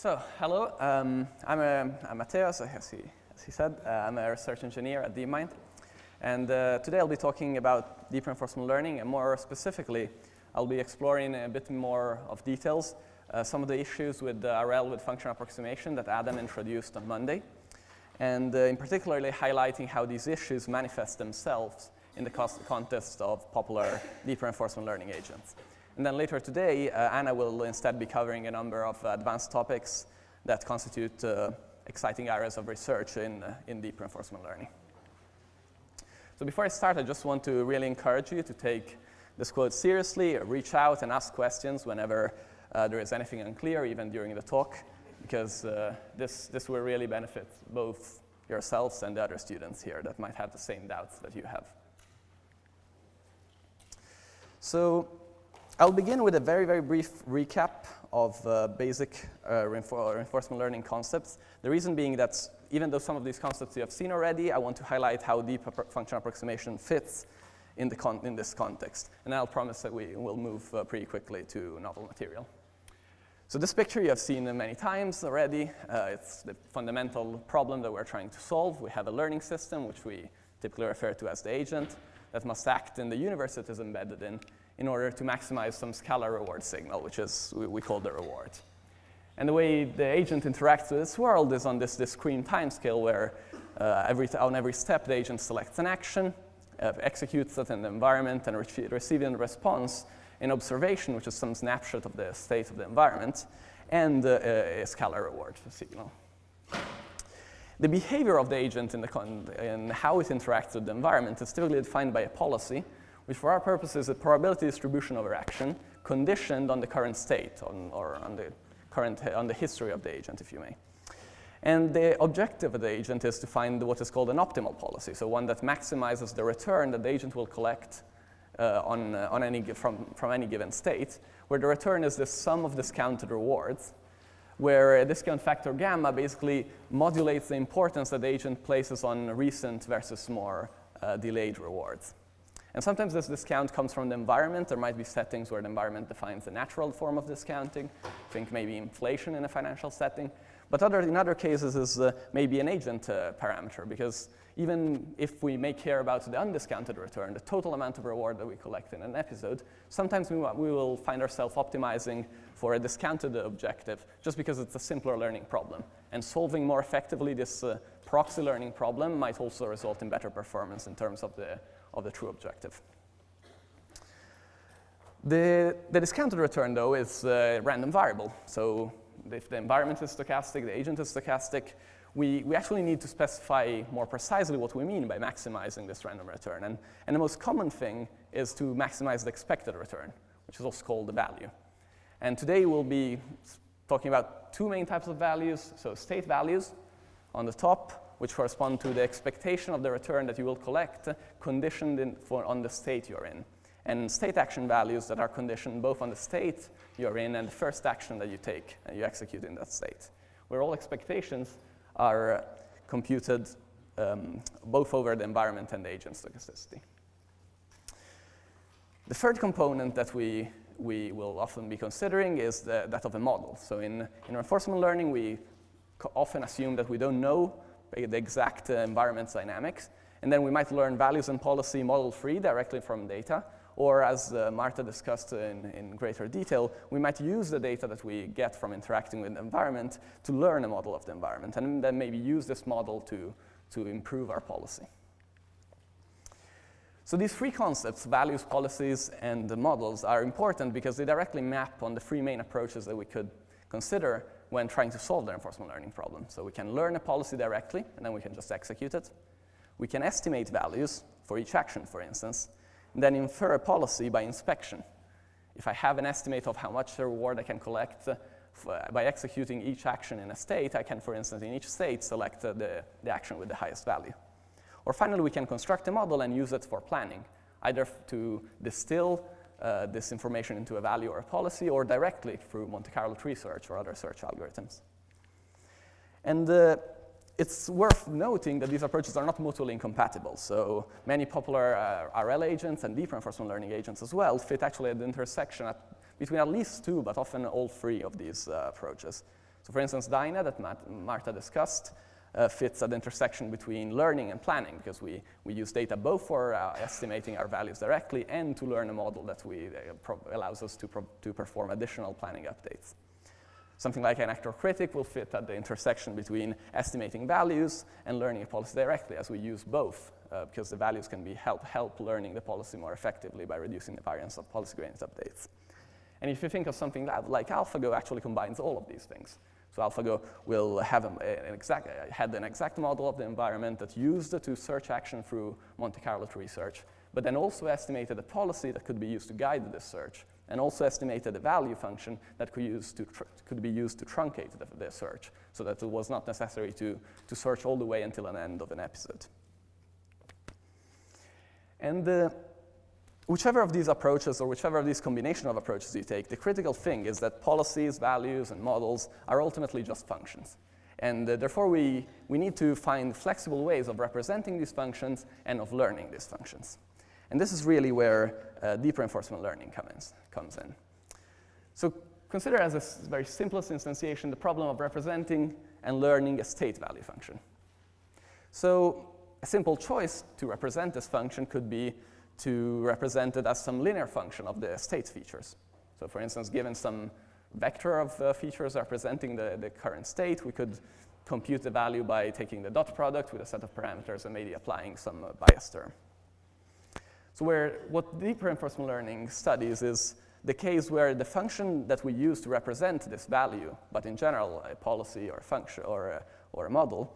Hello, I'm Matteo, as he said. I'm a research engineer at DeepMind. And today I'll be talking about deep reinforcement learning, and more specifically, I'll be exploring a bit more of details, some of the issues with RL with function approximation that Adam introduced on Monday, and in particularly highlighting how these issues manifest themselves in the context of popular deep reinforcement learning agents. And then later today, Anna will instead be covering a number of advanced topics that constitute exciting areas of research in deep reinforcement learning. So before I start, I just want to really encourage you to take this quote seriously, reach out and ask questions whenever there is anything unclear, even during the talk, because this will really benefit both yourselves and the other students here that might have the same doubts that you have. So I'll begin with a very, very brief recap of basic reinforcement learning concepts. The reason being that even though some of these concepts you have seen already, I want to highlight how deep function approximation fits in this context. And I'll promise that we will move pretty quickly to novel material. So this picture you have seen many times already. It's the fundamental problem that we're trying to solve. We have a learning system, which we typically refer to as the agent, that must act in the universe it is embedded in order to maximize some scalar reward signal, which is we call the reward. And the way the agent interacts with this world is on this discrete timescale where on every step the agent selects an action, executes it in the environment, and receives a response in observation, which is some snapshot of the state of the environment, and a scalar reward signal. The behavior of the agent and how it interacts with the environment is typically defined by a policy, which for our purposes is a probability distribution over action conditioned on the current state or on the history of the agent, if you may. And the objective of the agent is to find what is called an optimal policy, so one that maximizes the return that the agent will collect from any given state, where the return is the sum of discounted rewards, where a discount factor gamma basically modulates the importance that the agent places on recent versus more delayed rewards. And sometimes this discount comes from the environment. There might be settings where the environment defines the natural form of discounting. Think maybe inflation in a financial setting. But in other cases is maybe an agent parameter, because even if we may care about the undiscounted return, the total amount of reward that we collect in an episode, sometimes we will find ourselves optimizing for a discounted objective just because it's a simpler learning problem. And solving more effectively this proxy learning problem might also result in better performance in terms of the true objective. The discounted return, though, is a random variable. So if the environment is stochastic, the agent is stochastic, we actually need to specify more precisely what we mean by maximizing this random return. And the most common thing is to maximize the expected return, which is also called the value. And today we'll be talking about two main types of values. So state values on the top, which correspond to the expectation of the return that you will collect, conditioned on the state you're in. And state action values that are conditioned both on the state you're in and the first action that you take and you execute in that state, where all expectations are computed both over the environment and the agent stochasticity. The third component that we will often be considering is that of a model. So in reinforcement learning, we often assume that we don't know the exact environment's dynamics, and then we might learn values and policy model-free directly from data, or as Marta discussed in greater detail, we might use the data that we get from interacting with the environment to learn a model of the environment, and then maybe use this model to improve our policy. So these three concepts, values, policies, and the models, are important because they directly map on the three main approaches that we could consider when trying to solve the reinforcement learning problem. So we can learn a policy directly, and then we can just execute it. We can estimate values for each action, for instance, and then infer a policy by inspection. If I have an estimate of how much reward I can collect by executing each action in a state, I can, for instance, in each state, select the action with the highest value. Or finally, we can construct a model and use it for planning, either to distill this information into a value or a policy, or directly through Monte Carlo tree search or other search algorithms. And it's worth noting that these approaches are not mutually incompatible. So many popular RL agents and deep reinforcement learning agents as well fit actually at the intersection between at least two, but often all three of these approaches. So So for instance, DINA that Marta discussed fits at the intersection between learning and planning, because we use data both for estimating our values directly and to learn a model that allows us to perform additional planning updates. Something like an actor critic will fit at the intersection between estimating values and learning a policy directly, as we use both, because the values can help learning the policy more effectively by reducing the variance of policy gradient updates. And if you think of something like AlphaGo, actually combines all of these things. So AlphaGo will have an exact model of the environment that used the search action through Monte Carlo tree search, but then also estimated a policy that could be used to guide this search, and also estimated a value function that could be used to truncate the search, so that it was not necessary to search all the way until an end of an episode. And whichever of these approaches, or whichever of these combination of approaches you take, the critical thing is that policies, values, and models are ultimately just functions. And therefore, we need to find flexible ways of representing these functions and of learning these functions. And this is really where deep reinforcement learning comes in. So consider as a very simplest instantiation the problem of representing and learning a state value function. So a simple choice to represent this function could be to represent it as some linear function of the state features. So for instance, given some vector of features representing the current state, we could compute the value by taking the dot product with a set of parameters and maybe applying some bias term. So what deep reinforcement learning studies is the case where the function that we use to represent this value, but in general a policy or a function or a model,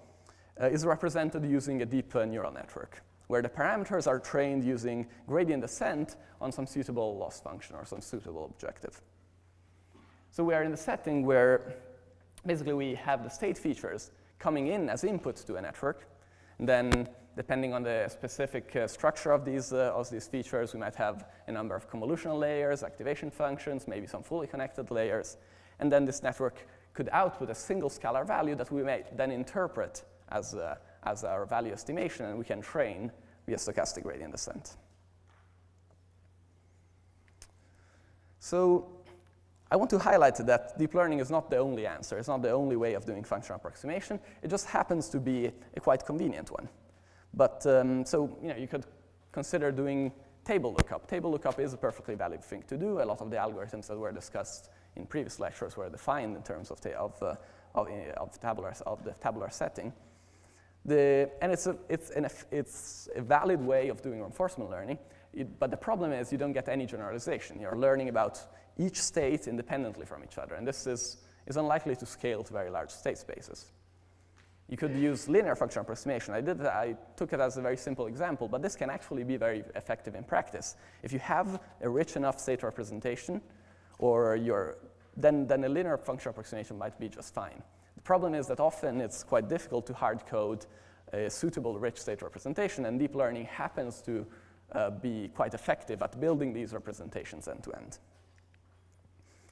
is represented using a deep neural network, where the parameters are trained using gradient descent on some suitable loss function or some suitable objective. So we are in the setting where basically we have the state features coming in as inputs to a network, and then depending on the specific structure of these features, we might have a number of convolutional layers, activation functions, maybe some fully connected layers, and then this network could output a single scalar value that we may then interpret as our value estimation, and we can train via stochastic gradient descent. So I want to highlight that deep learning is not the only answer. It's not the only way of doing functional approximation. It just happens to be a quite convenient one. But so you could consider doing table lookup. Table lookup is a perfectly valid thing to do. A lot of the algorithms that were discussed in previous lectures were defined in terms of the tabular setting. And it's a valid way of doing reinforcement learning, but the problem is you don't get any generalization. You're learning about each state independently from each other, and this is unlikely to scale to very large state spaces. You could use linear functional approximation. I took it as a very simple example, but this can actually be very effective in practice. If you have a rich enough state representation, then a linear functional approximation might be just fine. The problem is that often it's quite difficult to hard code a suitable rich state representation, and deep learning happens to be quite effective at building these representations end to end.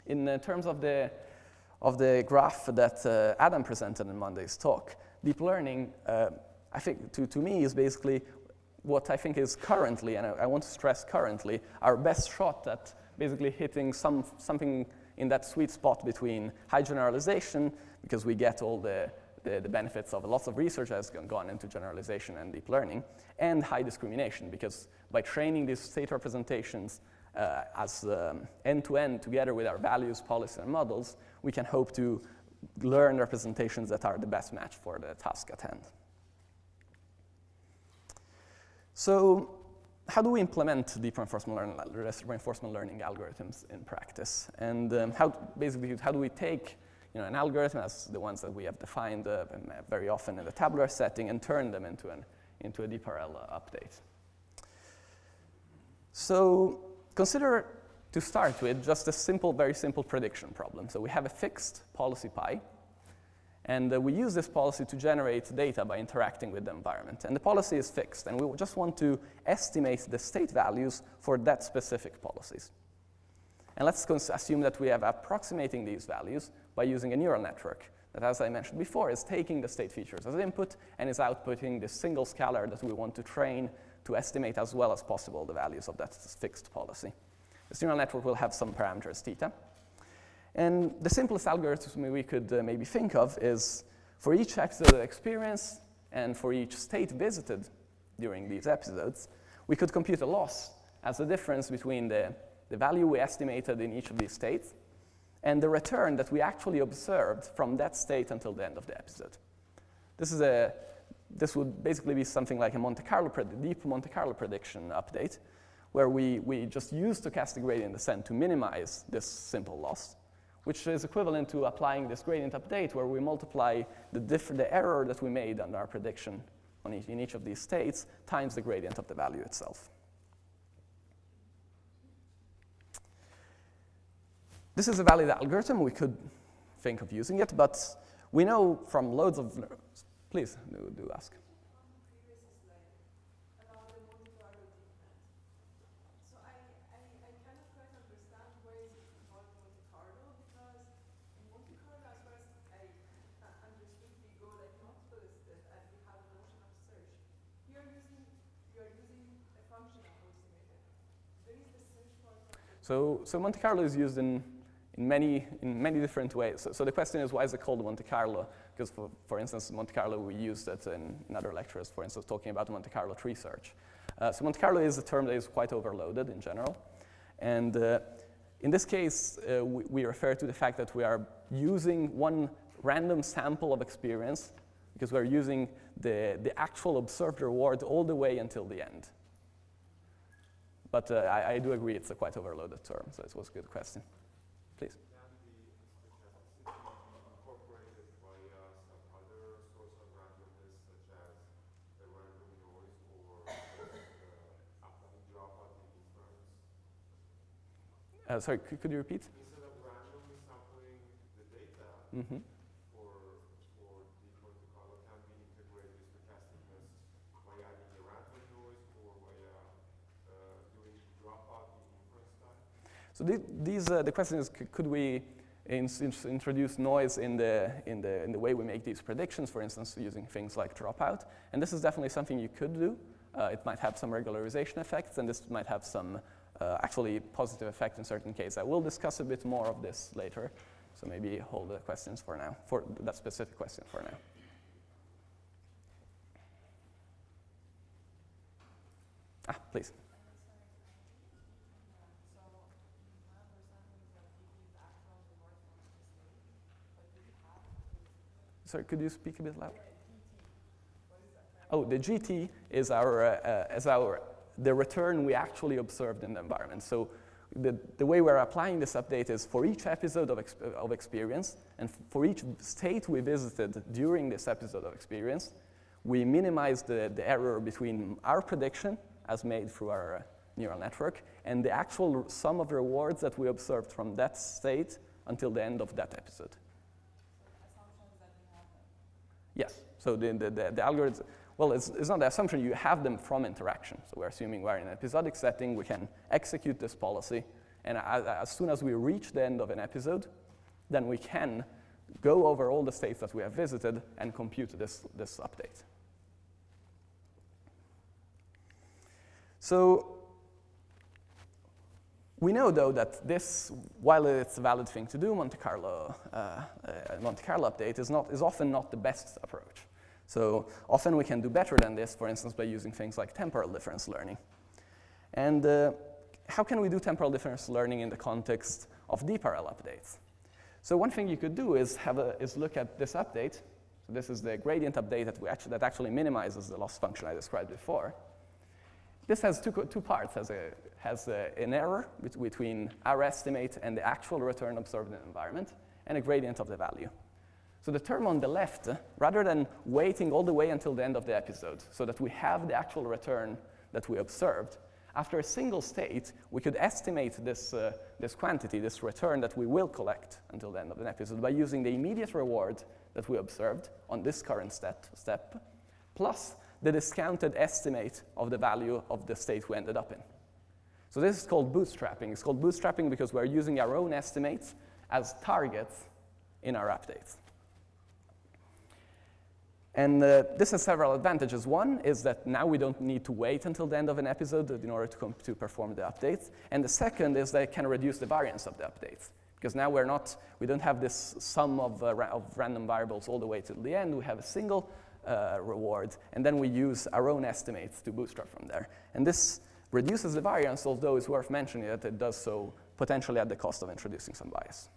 In terms of the graph that Adam presented in Monday's talk, deep learning, I think, to me, is basically what I think is currently, and I want to stress currently, our best shot at basically hitting something in that sweet spot between high generalization, because we get all the benefits of lots of research that has gone into generalization and deep learning, and high discrimination, because by training these state representations as end-to-end together with our values, policies, and models, we can hope to learn representations that are the best match for the task at hand. So how do we implement deep reinforcement learning algorithms in practice? And how do we take an algorithm as the ones that we have defined very often in the tabular setting and turn them into a DRL update? So consider, to start with, just a very simple prediction problem. So we have a fixed policy pi, and we use this policy to generate data by interacting with the environment. And the policy is fixed, and we just want to estimate the state values for that specific policies. And let's assume that we have approximating these values by using a neural network that, as I mentioned before, is taking the state features as input and is outputting this single scalar that we want to train to estimate as well as possible the values of that fixed policy. This neural network will have some parameters theta. And the simplest algorithm we could maybe think of is for each episode of experience and for each state visited during these episodes, we could compute a loss as the difference between the value we estimated in each of these states and the return that we actually observed from that state until the end of the episode. This would basically be something like a deep Monte Carlo prediction update, where we just use stochastic gradient descent to minimize this simple loss, which is equivalent to applying this gradient update, where we multiply the error that we made under our prediction in each of these states times the gradient of the value itself. This is a valid algorithm. We could think of using it, but we know from loads of... Please, do ask. So Monte Carlo is used in many different ways. So the question is, why is it called Monte Carlo? Because for instance, Monte Carlo, we used it in other lectures, for instance, talking about Monte Carlo tree search. So Monte Carlo is a term that is quite overloaded in general. And in this case, we refer to the fact that we are using one random sample of experience because we're using the actual observed reward all the way until the end. But I do agree it's a quite overloaded term, so it was a good question. Please. Can the stochasticity be incorporated by some other source of randomness, such as the random noise or updating dropout in inference? Sorry, could you repeat? Instead of randomly sampling the data for deep Monte Carlo, can be integrated with stochasticness by adding a random noise or by doing dropout in inference time? So the question is, could we introduce noise in the way we make these predictions, for instance, using things like dropout? And this is definitely something you could do. It might have some regularization effects, and this might have some actually positive effect in certain cases. I will discuss a bit more of this later, so maybe hold the questions for now, for that specific question for now. Please. Sorry, could you speak a bit louder? Oh, the GT is the return we actually observed in the environment. So the way we're applying this update is for each episode of experience and for each state we visited during this episode of experience, we minimize the error between our prediction as made through our neural network and the actual sum of rewards that we observed from that state until the end of that episode. Yes, so the algorithm, well, it's not the assumption, you have them from interaction. So we're assuming we're in an episodic setting, we can execute this policy, and as soon as we reach the end of an episode, then we can go over all the states that we have visited and compute this update. So we know, though, that this, while it's a valid thing to do, Monte Carlo update is often not the best approach. So often we can do better than this, for instance, by using things like temporal difference learning. And how can we do temporal difference learning in the context of DRL updates? So one thing you could do is look at this update. So this is the gradient update that actually minimizes the loss function I described before. This has two parts. Has an error between our estimate and the actual return observed in the environment, and a gradient of the value. So the term on the left, rather than waiting all the way until the end of the episode so that we have the actual return that we observed, after a single state, we could estimate this quantity, this return that we will collect until the end of the episode by using the immediate reward that we observed on this current step, plus the discounted estimate of the value of the state we ended up in. So this is called bootstrapping. It's called bootstrapping because we're using our own estimates as targets in our updates. And this has several advantages. One is that now we don't need to wait until the end of an episode in order to perform the updates. And the second is that it can reduce the variance of the updates. Because now we don't have this sum of random variables all the way to the end. We have a single reward, and then we use our own estimates to bootstrap from there. And this reduces the variance, although it's worth mentioning that it does so potentially at the cost of introducing some bias.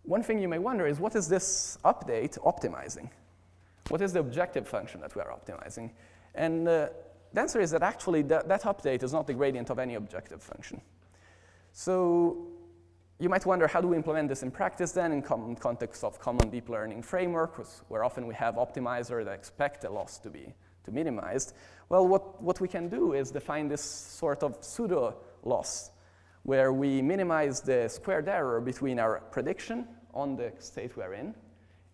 One thing you may wonder is, what is this update optimizing? What is the objective function that we are optimizing? And the answer is that actually that update is not the gradient of any objective function. So you might wonder, how do we implement this in practice then in context of common deep learning framework, where often we have optimizers that expect a loss to be minimized? Well, what we can do is define this sort of pseudo loss, where we minimize the squared error between our prediction on the state we're in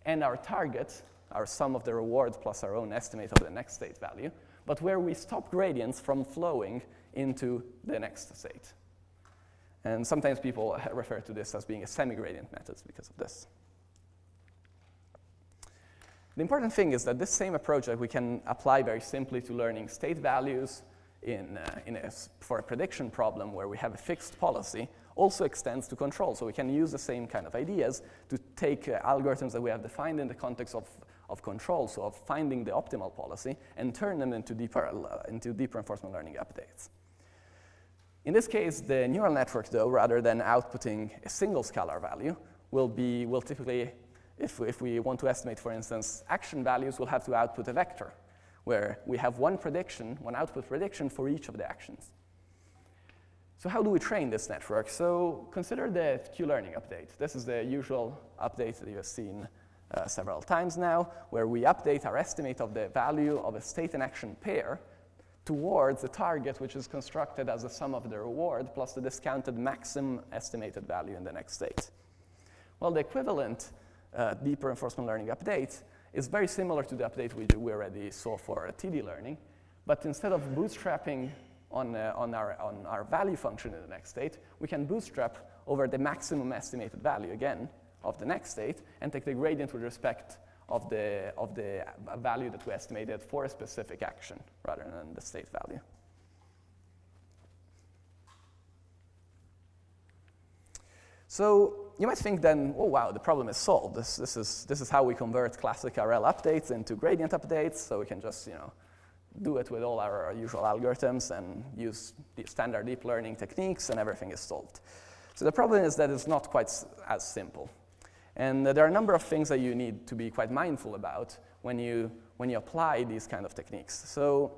and our target, our sum of the rewards plus our own estimate of the next state value, but where we stop gradients from flowing into the next state. And sometimes people refer to this as being a semi-gradient method because of this. The important thing is that this same approach that we can apply very simply to learning state values for a prediction problem where we have a fixed policy also extends to control. So we can use the same kind of ideas to take algorithms that we have defined in the context of control, so of finding the optimal policy, and turn them into deeper reinforcement learning updates. In this case, the neural network, though, rather than outputting a single scalar value, will typically, if we want to estimate, for instance, action values, we'll have to output a vector, where we have one output prediction for each of the actions. So how do we train this network? So consider the Q-learning update. This is the usual update that you have seen several times now, where we update our estimate of the value of a state and action pair towards a target which is constructed as the sum of the reward plus the discounted maximum estimated value in the next state. Well, the equivalent deep reinforcement learning update is very similar to the update we already saw for TD learning, but instead of bootstrapping on our value function in the next state, we can bootstrap over the maximum estimated value again of the next state and take the gradient with respect of the value that we estimated for a specific action rather than the state value. So you might think then, oh wow, the problem is solved. This is how we convert classic RL updates into gradient updates. So we can just do it with all our usual algorithms and use the standard deep learning techniques, and everything is solved. So the problem is that it's not quite as simple. And there are a number of things that you need to be quite mindful about when you apply these kind of techniques. So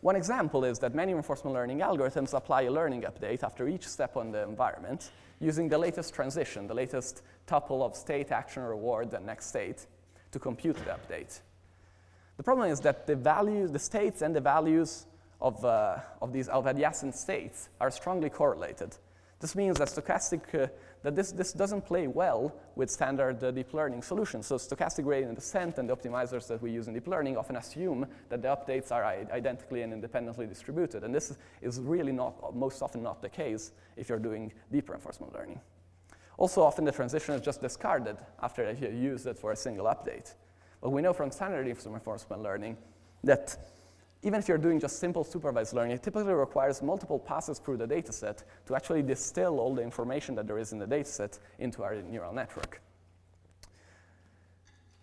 one example is that many reinforcement learning algorithms apply a learning update after each step on the environment using the latest transition, the latest tuple of state, action, reward, and next state to compute the update. The problem is that the states and the values of adjacent states are strongly correlated. This means that this doesn't play well with standard deep learning solutions. So stochastic gradient descent and the optimizers that we use in deep learning often assume that the updates are identically and independently distributed. And this is really most often not the case if you're doing deep reinforcement learning. Also, often the transition is just discarded after you use it for a single update. But we know from standard deep reinforcement learning that even if you're doing just simple supervised learning, it typically requires multiple passes through the dataset to actually distill all the information that there is in the dataset into our neural network.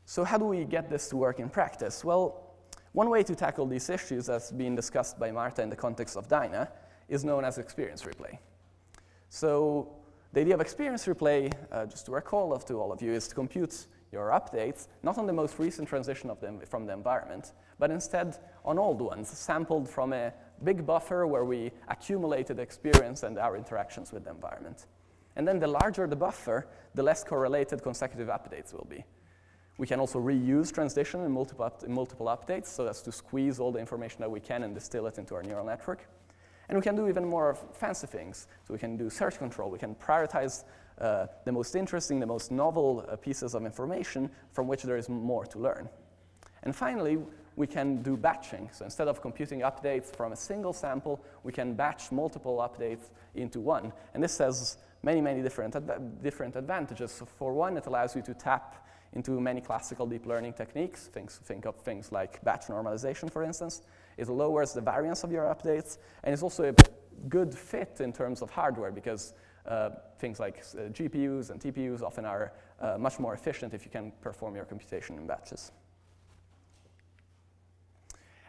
So how do we get this to work in practice? Well, one way to tackle these issues, as being discussed by Marta in the context of Dyna, is known as experience replay. So the idea of experience replay, just to recall to all of you, is to compute your updates, not on the most recent transition from the environment, but instead on old ones, sampled from a big buffer where we accumulated experience and our interactions with the environment. And then the larger the buffer, the less correlated consecutive updates will be. We can also reuse transition in multiple updates, so as to squeeze all the information that we can and distill it into our neural network. And we can do even more fancy things. So we can do search control. We can prioritize the most interesting, the most novel pieces of information from which there is more to learn. And finally, we can do batching. So instead of computing updates from a single sample, we can batch multiple updates into one. And this has many different advantages. So for one, it allows you to tap into many classical deep learning techniques. Think of things like batch normalization, for instance. It lowers the variance of your updates, and it's also good fit in terms of hardware because things like GPUs and TPUs often are much more efficient if you can perform your computation in batches.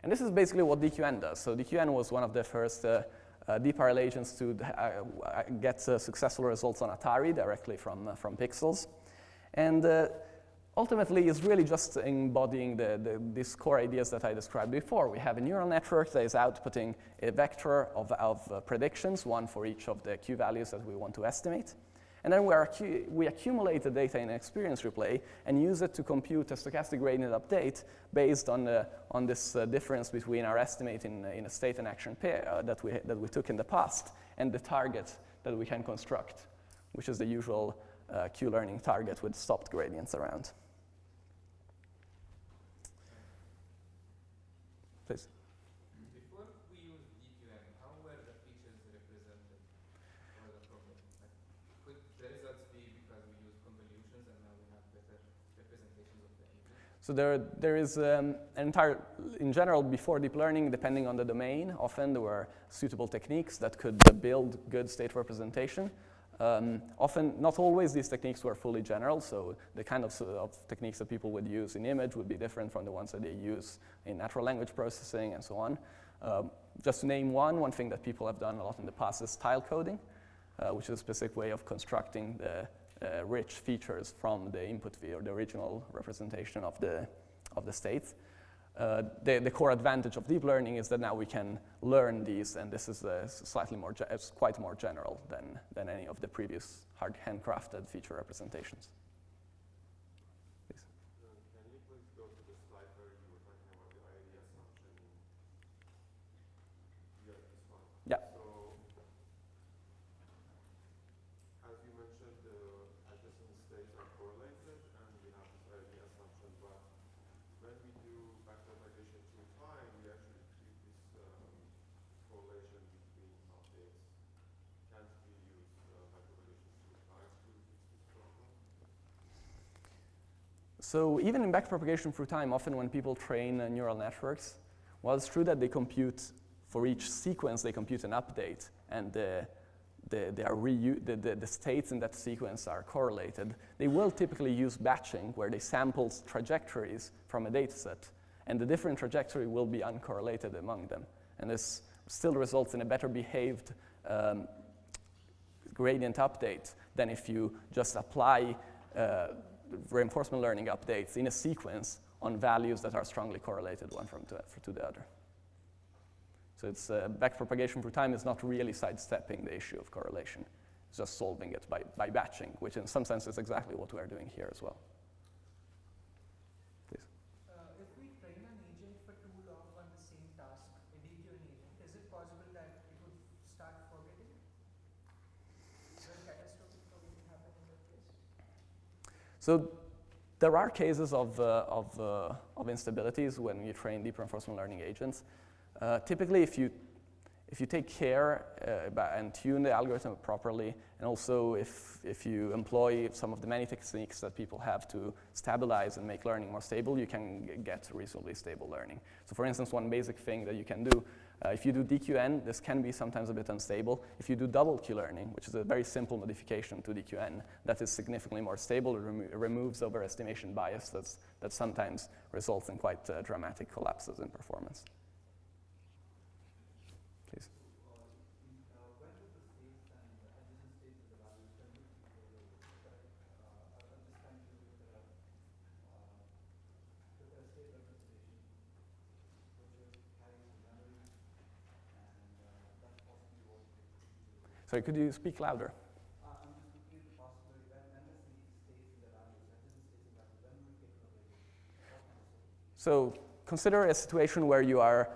And this is basically what DQN does. So DQN was one of the first deep RL agents to get successful results on Atari directly from pixels. And ultimately, it's really just embodying these core ideas that I described before. We have a neural network that is outputting a vector of predictions, one for each of the Q values that we want to estimate. And then we accumulate the data in an experience replay and use it to compute a stochastic gradient update based on this difference between our estimate in a state and action pair that we took in the past and the target that we can construct, which is the usual Q-learning target with stopped gradients around. Please. Before we used DQN, how were the features represented for the problem? Could the results be because we used convolutions and now we have better representations of the agent? So there is an entire, in general, before deep learning, depending on the domain, often there were suitable techniques that could build good state representation. Often, not always, these techniques were fully general, so the kind of techniques that people would use in image would be different from the ones that they use in natural language processing and so on. Just to name one thing that people have done a lot in the past is tile coding, which is a specific way of constructing the rich features from the input view, or the original representation of the states. The core advantage of deep learning is that now we can learn these, and this is slightly more, it's quite more general than any of the previous handcrafted feature representations. Please. Can you please go to the slide where you were talking about the ID assumption? Yeah, this one. Yeah. So, as you mentioned, the adjacent states are correlated, and we have this ID assumption, but when we do backpropagation through time, we actually keep this correlation between updates. Can't we use backpropagation through time to fix this problem? So even in backpropagation through time, often when people train neural networks, while it's true that they compute, for each sequence, they compute an update, and the states in that sequence are correlated, they will typically use batching, where they sample trajectories from a data set, and the different trajectory will be uncorrelated among them. And this still results in a better behaved gradient update than if you just apply reinforcement learning updates in a sequence on values that are strongly correlated one to the other. So it's backpropagation through time is not really sidestepping the issue of correlation. It's just solving it by batching, which in some sense is exactly what we are doing here as well. Please. If we train an agent for too long on the same task, a DQN agent, is it possible that it would start forgetting? Will catastrophic forgetting happen in that case? So there are cases of instabilities when you train deep reinforcement learning agents. Typically, if you take care and tune the algorithm properly, and also if you employ some of the many techniques that people have to stabilize and make learning more stable, you can get reasonably stable learning. So for instance, one basic thing that you can do, if you do DQN, this can be sometimes a bit unstable. If you do double Q learning, which is a very simple modification to DQN, that is significantly more stable. It removes overestimation bias that sometimes results in quite dramatic collapses in performance. Please. When do the states and the adjacent states of the values tend to be correlated? I'm just trying to look at a state representation which carries a memory, and that's possibly what it could be. Sorry, could you speak louder? I'm just looking at the possibility when the states and the values, adjacent states and values, when would get correlated? What kind of state? So consider a situation where you are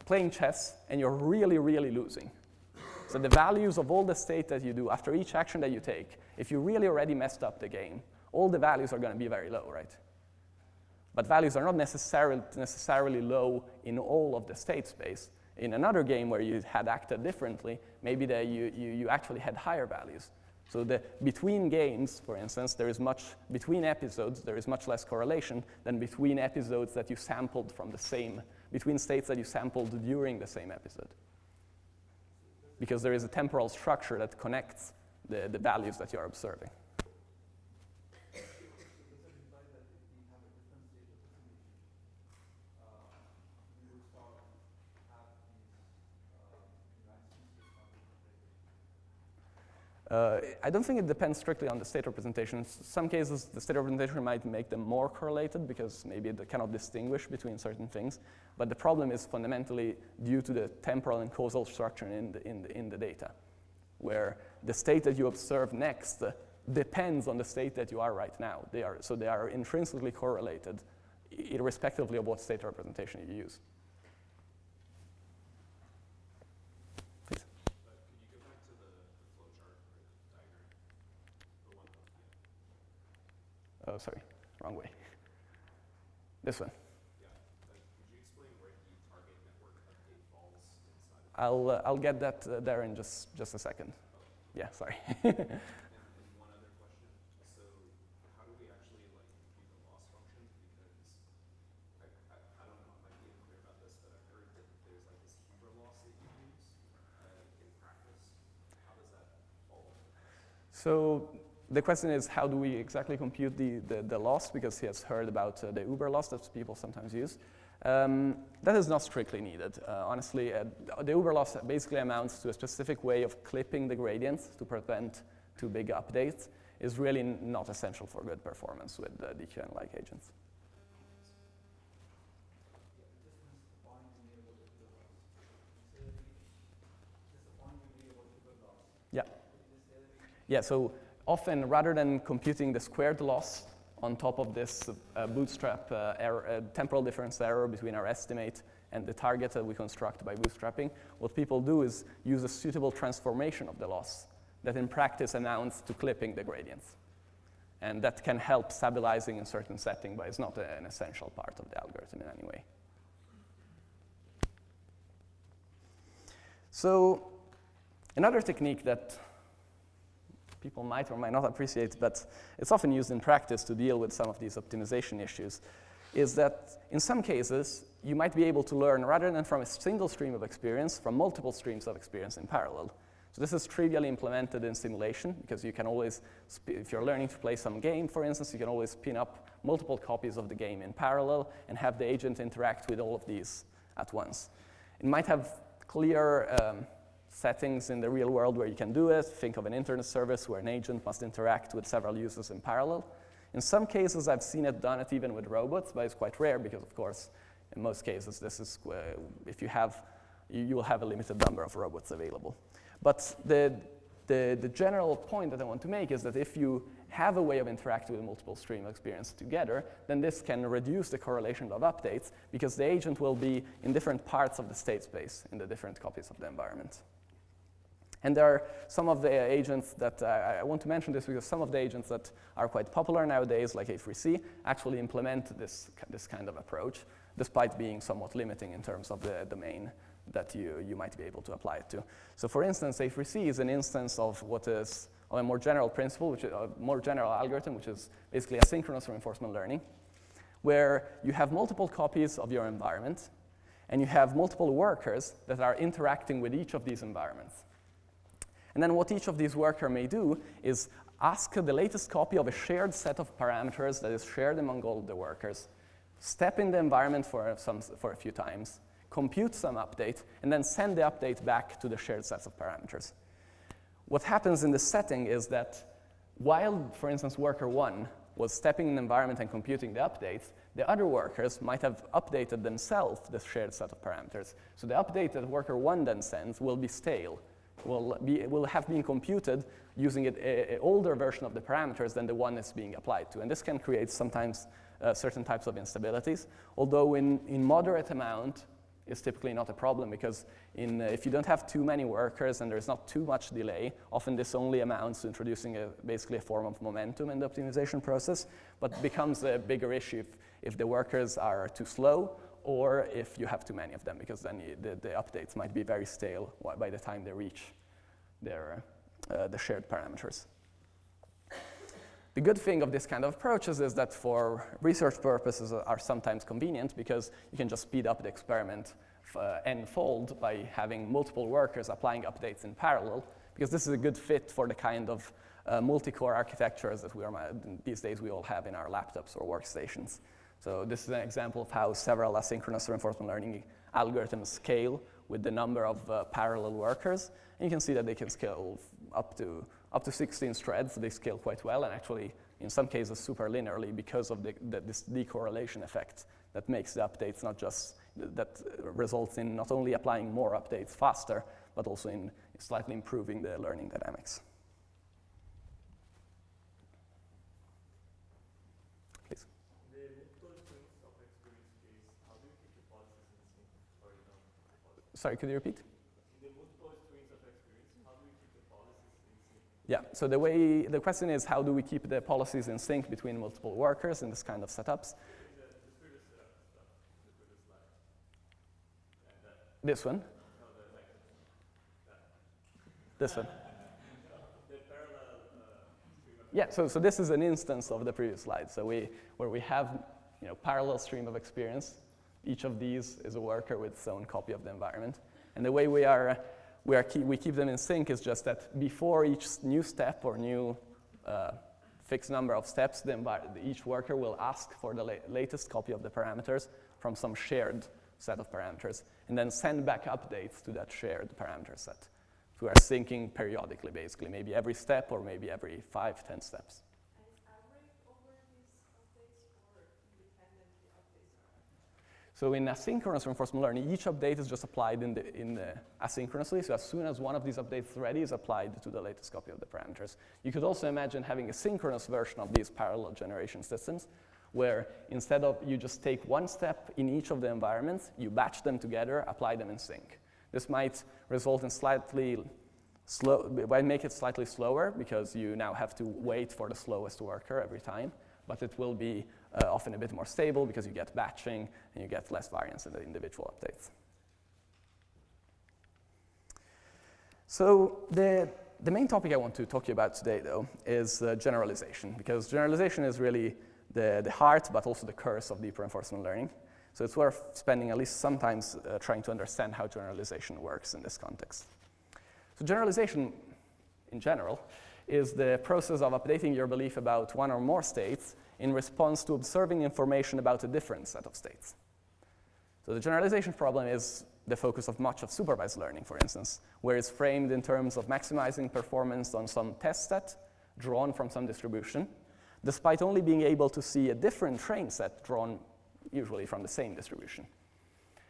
playing chess and you're really, really losing. So the values of all the state that you do after each action that you take, if you really already messed up the game, all the values are going to be very low, right? But values are not necessarily low in all of the state space. In another game where you had acted differently, maybe you actually had higher values. So between games, for instance, between episodes, there is much less correlation than between episodes that you sampled from between states that you sampled during the same episode. because there is a temporal structure that connects the values that you're observing. I don't think it depends strictly on the state representation. In some cases, the state representation might make them more correlated because maybe they cannot distinguish between certain things. But the problem is fundamentally due to the temporal and causal structure in the data, where the state that you observe next depends on the state that you are right now. They are intrinsically correlated, irrespectively of what state representation you use. Oh, sorry, wrong way. This one. Yeah. Could you explain where the target network update falls inside? I'll get that there in just a second. Okay. Yeah, sorry. and one other question. So, how do we actually compute the loss functions? Because I don't know, I might be unclear about this, but I've heard that there's this Huber loss that you use in practice. How does that fall? So the question is, how do we exactly compute the loss? Because he has heard about the Uber loss that people sometimes use. That is not strictly needed. Honestly, the Uber loss basically amounts to a specific way of clipping the gradients to prevent too big updates. Is really not essential for good performance with DQN-like agents. Yeah. Yeah, so often, rather than computing the squared loss on top of this bootstrap error, temporal difference error between our estimate and the target that we construct by bootstrapping, what people do is use a suitable transformation of the loss that in practice amounts to clipping the gradients. And that can help stabilizing in certain setting, but it's not an essential part of the algorithm in any way. So another technique that people might or might not appreciate, but it's often used in practice to deal with some of these optimization issues, is that in some cases, you might be able to learn, rather than from a single stream of experience, from multiple streams of experience in parallel. So this is trivially implemented in simulation, because you can always, if you're learning to play some game, for instance, you can always spin up multiple copies of the game in parallel and have the agent interact with all of these at once. It might have clear settings in the real world where you can do it. Think of an internet service where an agent must interact with several users in parallel. In some cases, I've seen it done even with robots, but it's quite rare because, of course, in most cases, this is if you will have a limited number of robots available. But the general point that I want to make is that if you have a way of interacting with multiple stream experience together, then this can reduce the correlation of updates because the agent will be in different parts of the state space in the different copies of the environment. And there are some of the agents that I want to mention this because some of the agents that are quite popular nowadays, like A3C, actually implement this kind of approach, despite being somewhat limiting in terms of the domain that you might be able to apply it to. So for instance, A3C is an instance of what is a more general principle, which is a more general algorithm, which is basically asynchronous reinforcement learning, where you have multiple copies of your environment, and you have multiple workers that are interacting with each of these environments. And then what each of these workers may do is ask the latest copy of a shared set of parameters that is shared among all the workers, step in the environment for a few times, compute some update, and then send the update back to the shared sets of parameters. What happens in this setting is that while, for instance, worker 1 was stepping in the environment and computing the updates, the other workers might have updated themselves this shared set of parameters. So the update that worker 1 then sends will be stale, will have been computed using an older version of the parameters than the one it's being applied to. And this can create sometimes certain types of instabilities, although in moderate amount, is typically not a problem because if you don't have too many workers and there's not too much delay, often this only amounts to introducing basically a form of momentum in the optimization process, but becomes a bigger issue if the workers are too slow or if you have too many of them, because then the updates might be very stale by the time they reach the shared parameters. The good thing of this kind of approaches is that for research purposes are sometimes convenient because you can just speed up the experiment n-fold by having multiple workers applying updates in parallel, because this is a good fit for the kind of multi-core architectures that these days we all have in our laptops or workstations. So this is an example of how several asynchronous reinforcement learning algorithms scale with the number of parallel workers. And you can see that they can scale up to 16 threads. They scale quite well, and actually, in some cases, super linearly because of this decorrelation effect that makes the updates that results in not only applying more updates faster, but also in slightly improving the learning dynamics. Please. The multiple streams of experience case, how do you keep the policies in sync? Sorry, could you repeat? In the multiple streams of experience, how do you keep the policies in sync? Yeah, so the question is, how do we keep the policies in sync between multiple workers in this kind of setups? This one? No, This one? the parallel stream of Yeah, so this is an instance of the previous slide. So where we have parallel stream of experience. Each of these is a worker with its own copy of the environment. And the way we keep them in sync is just that before each new step or new fixed number of steps, each worker will ask for the latest copy of the parameters from some shared set of parameters, and then send back updates to that shared parameter set. So we are syncing periodically, basically, maybe every step or maybe every 5-10 steps. And is average over these updates or independently updates are? So in asynchronous reinforcement learning, each update is just applied asynchronously. So as soon as one of these updates is ready, is applied to the latest copy of the parameters. You could also imagine having a synchronous version of these parallel generation systems, where instead of you just take one step in each of the environments, you batch them together, apply them in sync. This might result in make it slightly slower because you now have to wait for the slowest worker every time, but it will be often a bit more stable because you get batching and you get less variance in the individual updates. So the main topic I want to talk to you about today, though, is generalization, because generalization is really the heart, but also the curse of deep reinforcement learning. So it's worth spending at least some time trying to understand how generalization works in this context. So generalization, in general, is the process of updating your belief about one or more states in response to observing information about a different set of states. So the generalization problem is the focus of much of supervised learning, for instance, where it's framed in terms of maximizing performance on some test set drawn from some distribution, despite only being able to see a different train set drawn usually from the same distribution.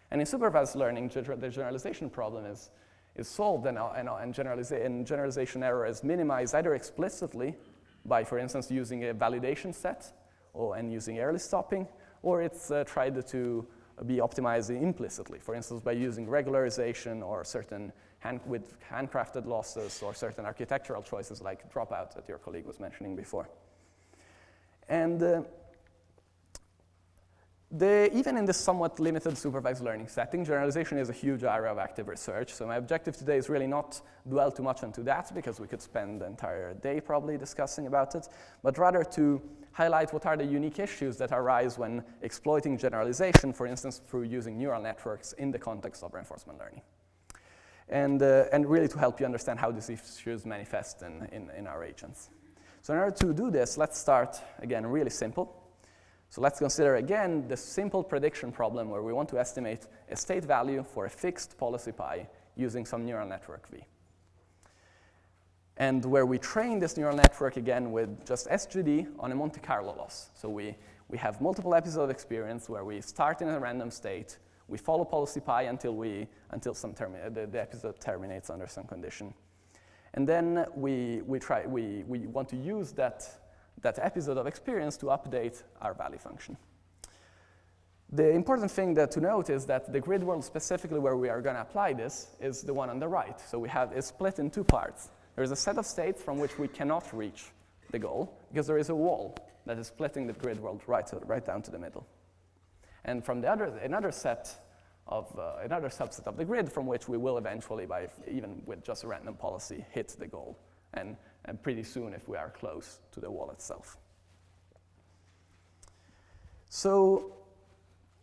And in supervised learning, the generalization problem is solved and generalization error is minimized either explicitly by, for instance, using a validation set and using early stopping, or it's tried to be optimized implicitly, for instance, by using regularization or certain handcrafted losses or certain architectural choices like dropout that your colleague was mentioning before. And even in this somewhat limited supervised learning setting, generalization is a huge area of active research. So my objective today is really not dwell too much into that, because we could spend the entire day probably discussing about it, but rather to highlight what are the unique issues that arise when exploiting generalization, for instance, through using neural networks in the context of reinforcement learning. And really to help you understand how these issues manifest in our agents. So in order to do this, let's start, again, really simple. So let's consider, again, the simple prediction problem where we want to estimate a state value for a fixed policy pi using some neural network V. And where we train this neural network, again, with just SGD on a Monte Carlo loss. So we have multiple episodes of experience where we start in a random state, we follow policy pi until the episode terminates under some condition. And then we want to use that episode of experience to update our value function. The important thing to note is that the grid world specifically where we are going to apply this is the one on the right. So it's split in two parts. There is a set of states from which we cannot reach the goal because there is a wall that is splitting the grid world right down to the middle. And from another subset of the grid from which we will eventually, even with just a random policy, hit the goal. And pretty soon if we are close to the wall itself. So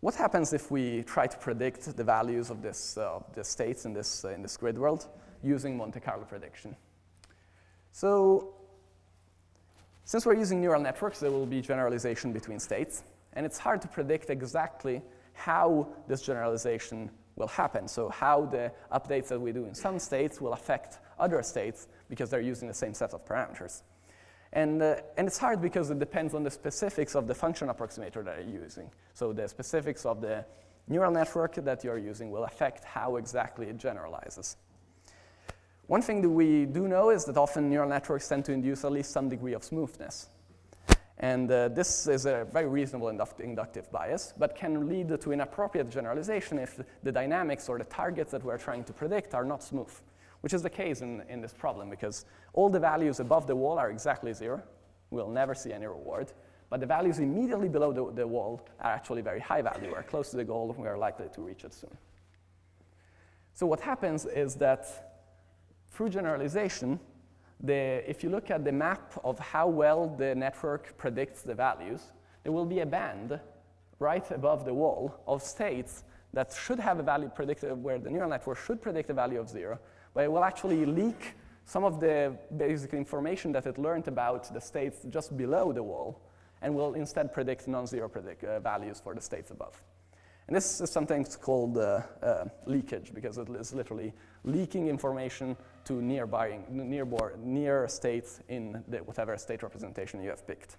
what happens if we try to predict the values of the states in this grid world using Monte Carlo prediction? So since we're using neural networks, there will be generalization between states. And it's hard to predict exactly how this generalization will happen. So how the updates that we do in some states will affect other states because they're using the same set of parameters. And it's hard because it depends on the specifics of the function approximator that you're using. So the specifics of the neural network that you're using will affect how exactly it generalizes. One thing that we do know is that often neural networks tend to induce at least some degree of smoothness. And this is a very reasonable inductive bias, but can lead to inappropriate generalization if the dynamics or the targets that we're trying to predict are not smooth, which is the case in this problem, because all the values above the wall are exactly 0. We'll never see any reward. But the values immediately below the wall are actually very high value. We're close to the goal. We are likely to reach it soon. So what happens is that through generalization, if you look at the map of how well the network predicts the values, there will be a band right above the wall of states that should have a value predicted, where the neural network should predict a value of 0, but it will actually leak some of the basic information that it learned about the states just below the wall, and will instead predict non-zero values for the states above. And this is sometimes called leakage, because it is literally leaking information to near states in whatever state representation you have picked.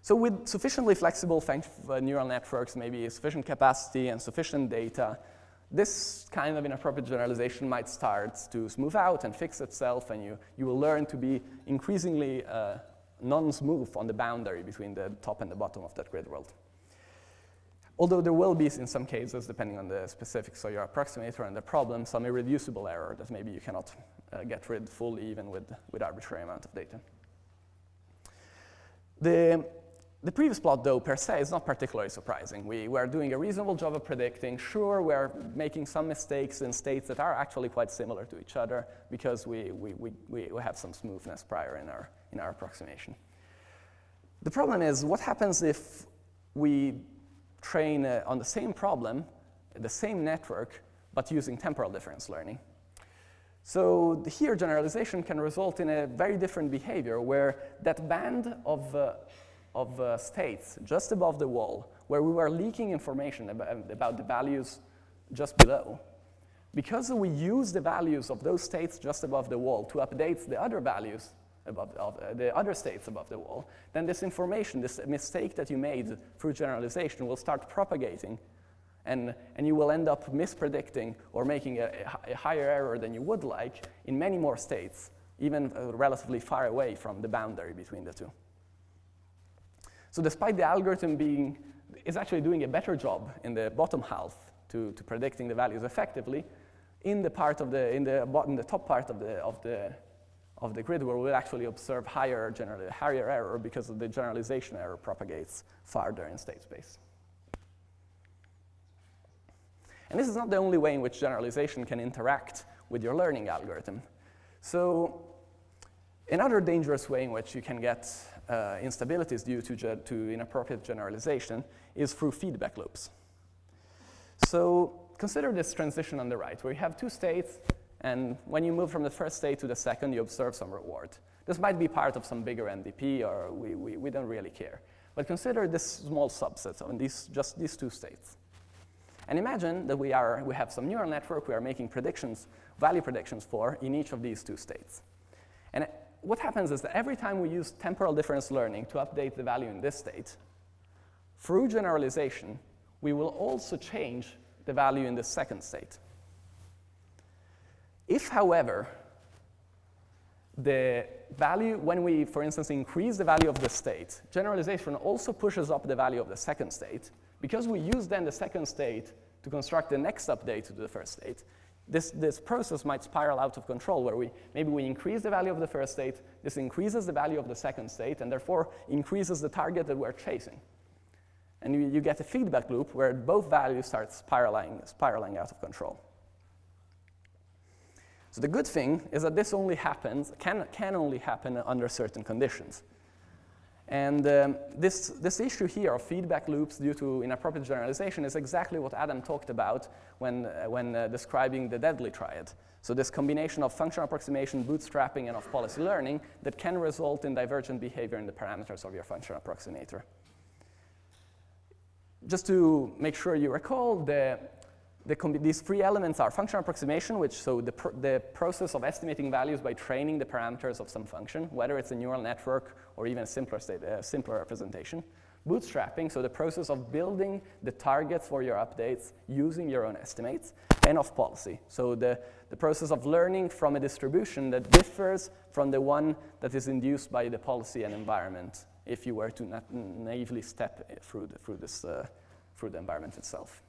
So with sufficiently flexible neural networks, maybe sufficient capacity and sufficient data, this kind of inappropriate generalization might start to smooth out and fix itself, and you will learn to be increasingly non-smooth on the boundary between the top and the bottom of that grid world. Although there will be, in some cases, depending on the specifics of your approximator and the problem, some irreducible error that maybe you cannot get rid fully even with arbitrary amount of data. The previous plot, though, per se, is not particularly surprising. We are doing a reasonable job of predicting. Sure, we're making some mistakes in states that are actually quite similar to each other because we have some smoothness prior in our approximation. The problem is, what happens if we train on the same problem, the same network, but using temporal difference learning? So here, generalization can result in a very different behavior, where that band of states just above the wall, where we were leaking information about the values just below, because we use the values of those states just above the wall to update the other values the other states above the wall, then this information, this mistake that you made through generalization will start propagating, and you will end up mispredicting or making a higher error than you would like in many more states, even relatively far away from the boundary between the two. So despite the algorithm is actually doing a better job in the bottom half to predicting the values effectively, in the top part of the grid, where we'll actually observe higher error because of the generalization error propagates farther in state space. And this is not the only way in which generalization can interact with your learning algorithm. So another dangerous way in which you can get instabilities due to inappropriate generalization is through feedback loops. So consider this transition on the right, where you have two states, and when you move from the first state to the second, you observe some reward. This might be part of some bigger MDP, or we don't really care. But consider this small subset of just these two states. And imagine that we have some neural network we are making predictions, value predictions for in each of these two states. And what happens is that every time we use temporal difference learning to update the value in this state, through generalization, we will also change the value in the second state. If, however, the value, when we, for instance, increase the value of the state, generalization also pushes up the value of the second state, because we use then the second state to construct the next update to the first state. This process might spiral out of control, where maybe we increase the value of the first state, this increases the value of the second state, and therefore increases the target that we're chasing. And you get a feedback loop where both values start spiraling out of control. So the good thing is that this only can only happen under certain conditions. And this issue here of feedback loops due to inappropriate generalization is exactly what Adam talked about when describing the deadly triad. So this combination of functional approximation, bootstrapping, and of policy learning that can result in divergent behavior in the parameters of your functional approximator. Just to make sure you recall, these three elements are functional approximation, the process of estimating values by training the parameters of some function, whether it's a neural network or even a simpler representation. Bootstrapping, so the process of building the targets for your updates using your own estimates. And of policy, so the process of learning from a distribution that differs from the one that is induced by the policy and environment if you were to naively step through the environment itself.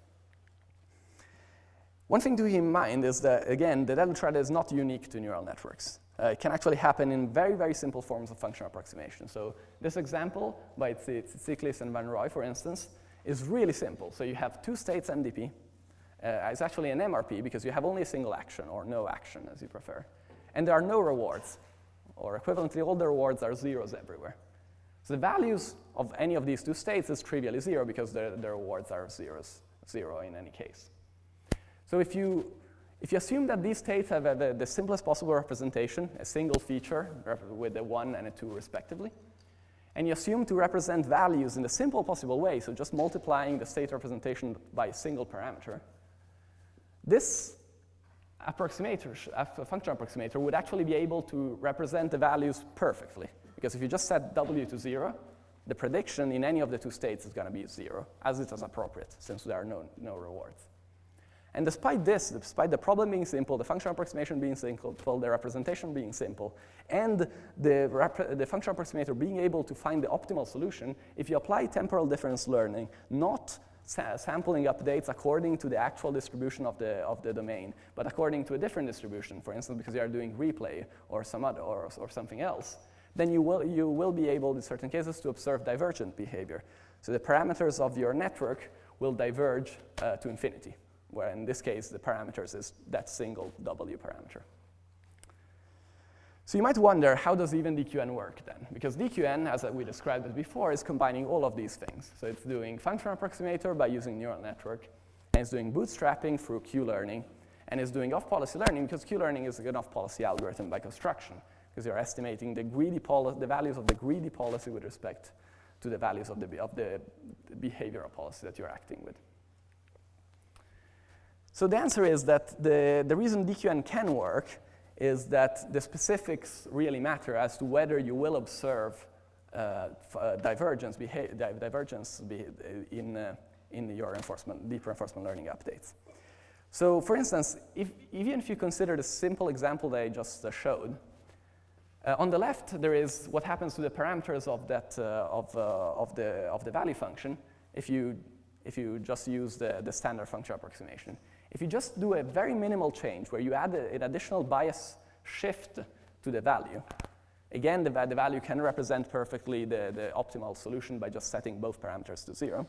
One thing to keep in mind is that, again, the deadly triad is not unique to neural networks. It can actually happen in very, very simple forms of functional approximation. So this example by Tsitsiklis and Van Roy, for instance, is really simple. So you have two states MDP. It's actually an MRP because you have only a single action, or no action, as you prefer. And there are no rewards, or equivalently, all the rewards are zeros everywhere. So the values of any of these two states is trivially zero because the rewards are zero in any case. So if you assume that these states have the simplest possible representation, a single feature with a 1 and a 2 respectively, and you assume to represent values in the simple possible way, so just multiplying the state representation by a single parameter, this functional approximator would actually be able to represent the values perfectly. Because if you just set W to 0, the prediction in any of the two states is going to be 0, as it is appropriate, since there are no rewards. And despite this, despite the problem being simple, the functional approximation being simple, the representation being simple, and the functional approximator being able to find the optimal solution, if you apply temporal difference learning, not sampling updates according to the actual distribution of the domain, but according to a different distribution, for instance, because you are doing replay or some other or something else, then you will be able, in certain cases, to observe divergent behavior. So the parameters of your network will diverge to infinity, where in this case the parameters is that single W parameter. So you might wonder, how does even DQN work then? Because DQN, as we described it before, is combining all of these things. So it's doing functional approximator by using neural network, and it's doing bootstrapping through Q-learning, and it's doing off-policy learning because Q-learning is an off-policy algorithm by construction, because you're estimating the values of the greedy policy with respect to the values of the behavioral policy that you're acting with. So the answer is that the reason DQN can work is that the specifics really matter as to whether you will observe divergence in your deep reinforcement learning updates. So for instance, even if you consider the simple example that I just showed, on the left there is what happens to the parameters of the value function if you just use the standard functional approximation. If you just do a very minimal change where you add an additional bias shift to the value, again, the value can represent perfectly the optimal solution by just setting both parameters to 0.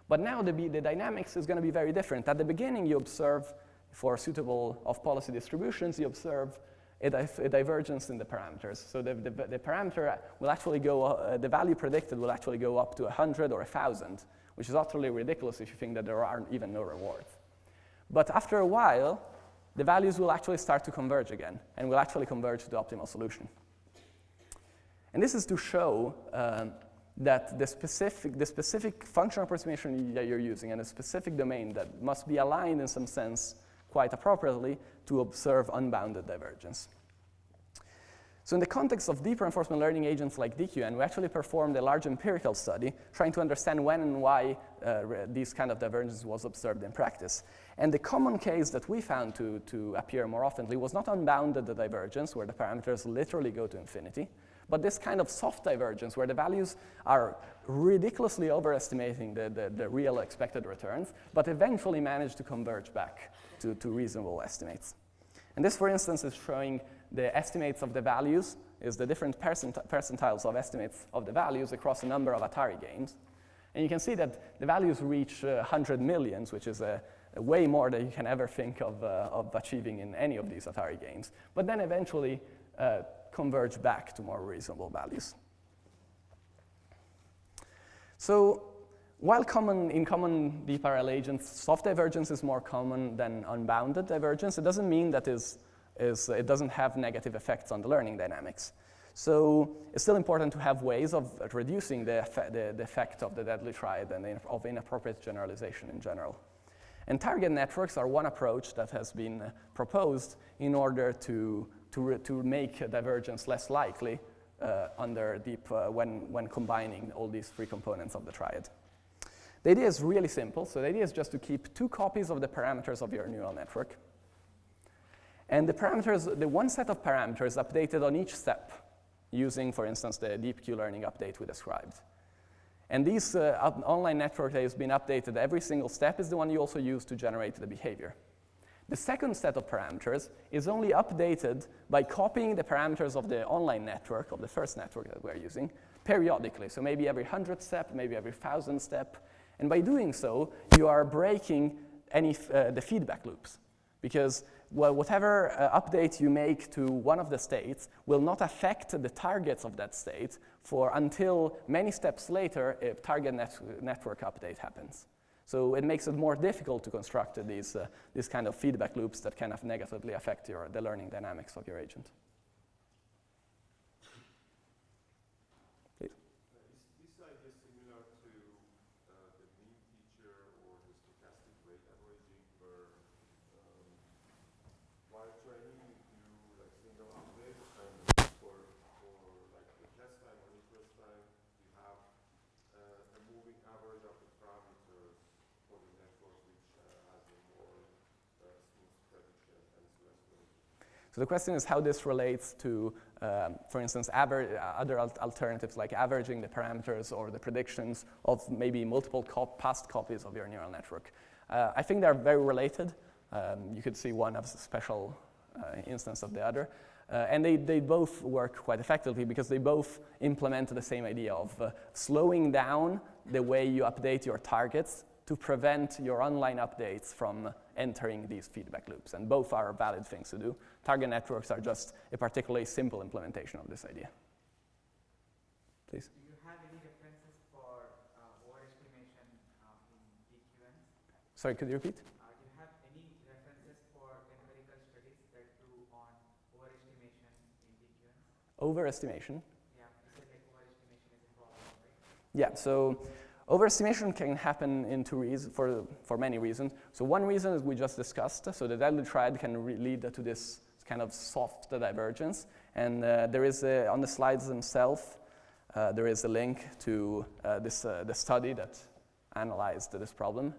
But now the dynamics is going to be very different. At the beginning, you observe, for suitable off-policy distributions, you observe a divergence in the parameters. So the parameter will actually go, the value predicted will actually go up to 100 or 1,000, which is utterly ridiculous if you think that there are even no rewards. But after a while, the values will actually start to converge again, and will actually converge to the optimal solution. And this is to show that the specific functional approximation that you're using and a specific domain that must be aligned in some sense quite appropriately to observe unbounded divergence. So in the context of deep reinforcement learning agents like DQN, we actually performed a large empirical study trying to understand when and why these kind of divergences was observed in practice. And the common case that we found to appear more oftenly was not unbounded divergence, where the parameters literally go to infinity, but this kind of soft divergence, where the values are ridiculously overestimating the real expected returns, but eventually manage to converge back to reasonable estimates. And this, for instance, is showing the estimates of the values, is the different percentiles of estimates of the values across a number of Atari games. And you can see that the values reach 100 millions, which is way more than you can ever think of achieving in any of these Atari games, but then eventually converge back to more reasonable values. So while in common DRL agents, soft divergence is more common than unbounded divergence, it doesn't mean that it doesn't have negative effects on the learning dynamics. So it's still important to have ways of reducing the effect of the deadly triad and of inappropriate generalization in general. And target networks are one approach that has been proposed in order to make divergence less likely when combining all these three components of the triad. The idea is really simple. So the idea is just to keep 2 copies of the parameters of your neural network. And the parameters, the one set of parameters updated on each step using, for instance, the deep Q-learning update we described. And this online network that has been updated every single step is the one you also use to generate the behavior. The second set of parameters is only updated by copying the parameters of the online network, of the first network that we're using, periodically. So maybe every 100th step, maybe every 1000th step. And by doing so, you are breaking the feedback loops. Because whatever update you make to one of the states will not affect the targets of that state until many steps later a target network update happens. So it makes it more difficult to construct these kind of feedback loops that kind of negatively affect the learning dynamics of your agent. Please. Is this idea similar to the mean feature or the stochastic rate averaging, where while training you do like single updates, and for like the test time or inference time, you have a moving average of the parameters for the network, which has a more smooth prediction and less prediction. So the question is how this relates to, for instance, other alternatives like averaging the parameters or the predictions of maybe multiple past copies of your neural network. I think they're very related. You could see one as a special instance of the other. And they both work quite effectively because they both implement the same idea of slowing down the way you update your targets to prevent your online updates from entering these feedback loops. And both are valid things to do. Target networks are just a particularly simple implementation of this idea. Please. Do you have any references for overestimation in DQNs? Sorry, could you repeat? Do you have any references for empirical studies that do on overestimation in DQNs? Overestimation? Yeah, you said like overestimation is a problem, right? Yeah, so overestimation can happen in for many reasons. So one reason is we just discussed. So the deadly triad can lead to this kind of soft divergence. And there is, on the slides themselves, there is a link to the study that analyzed this problem.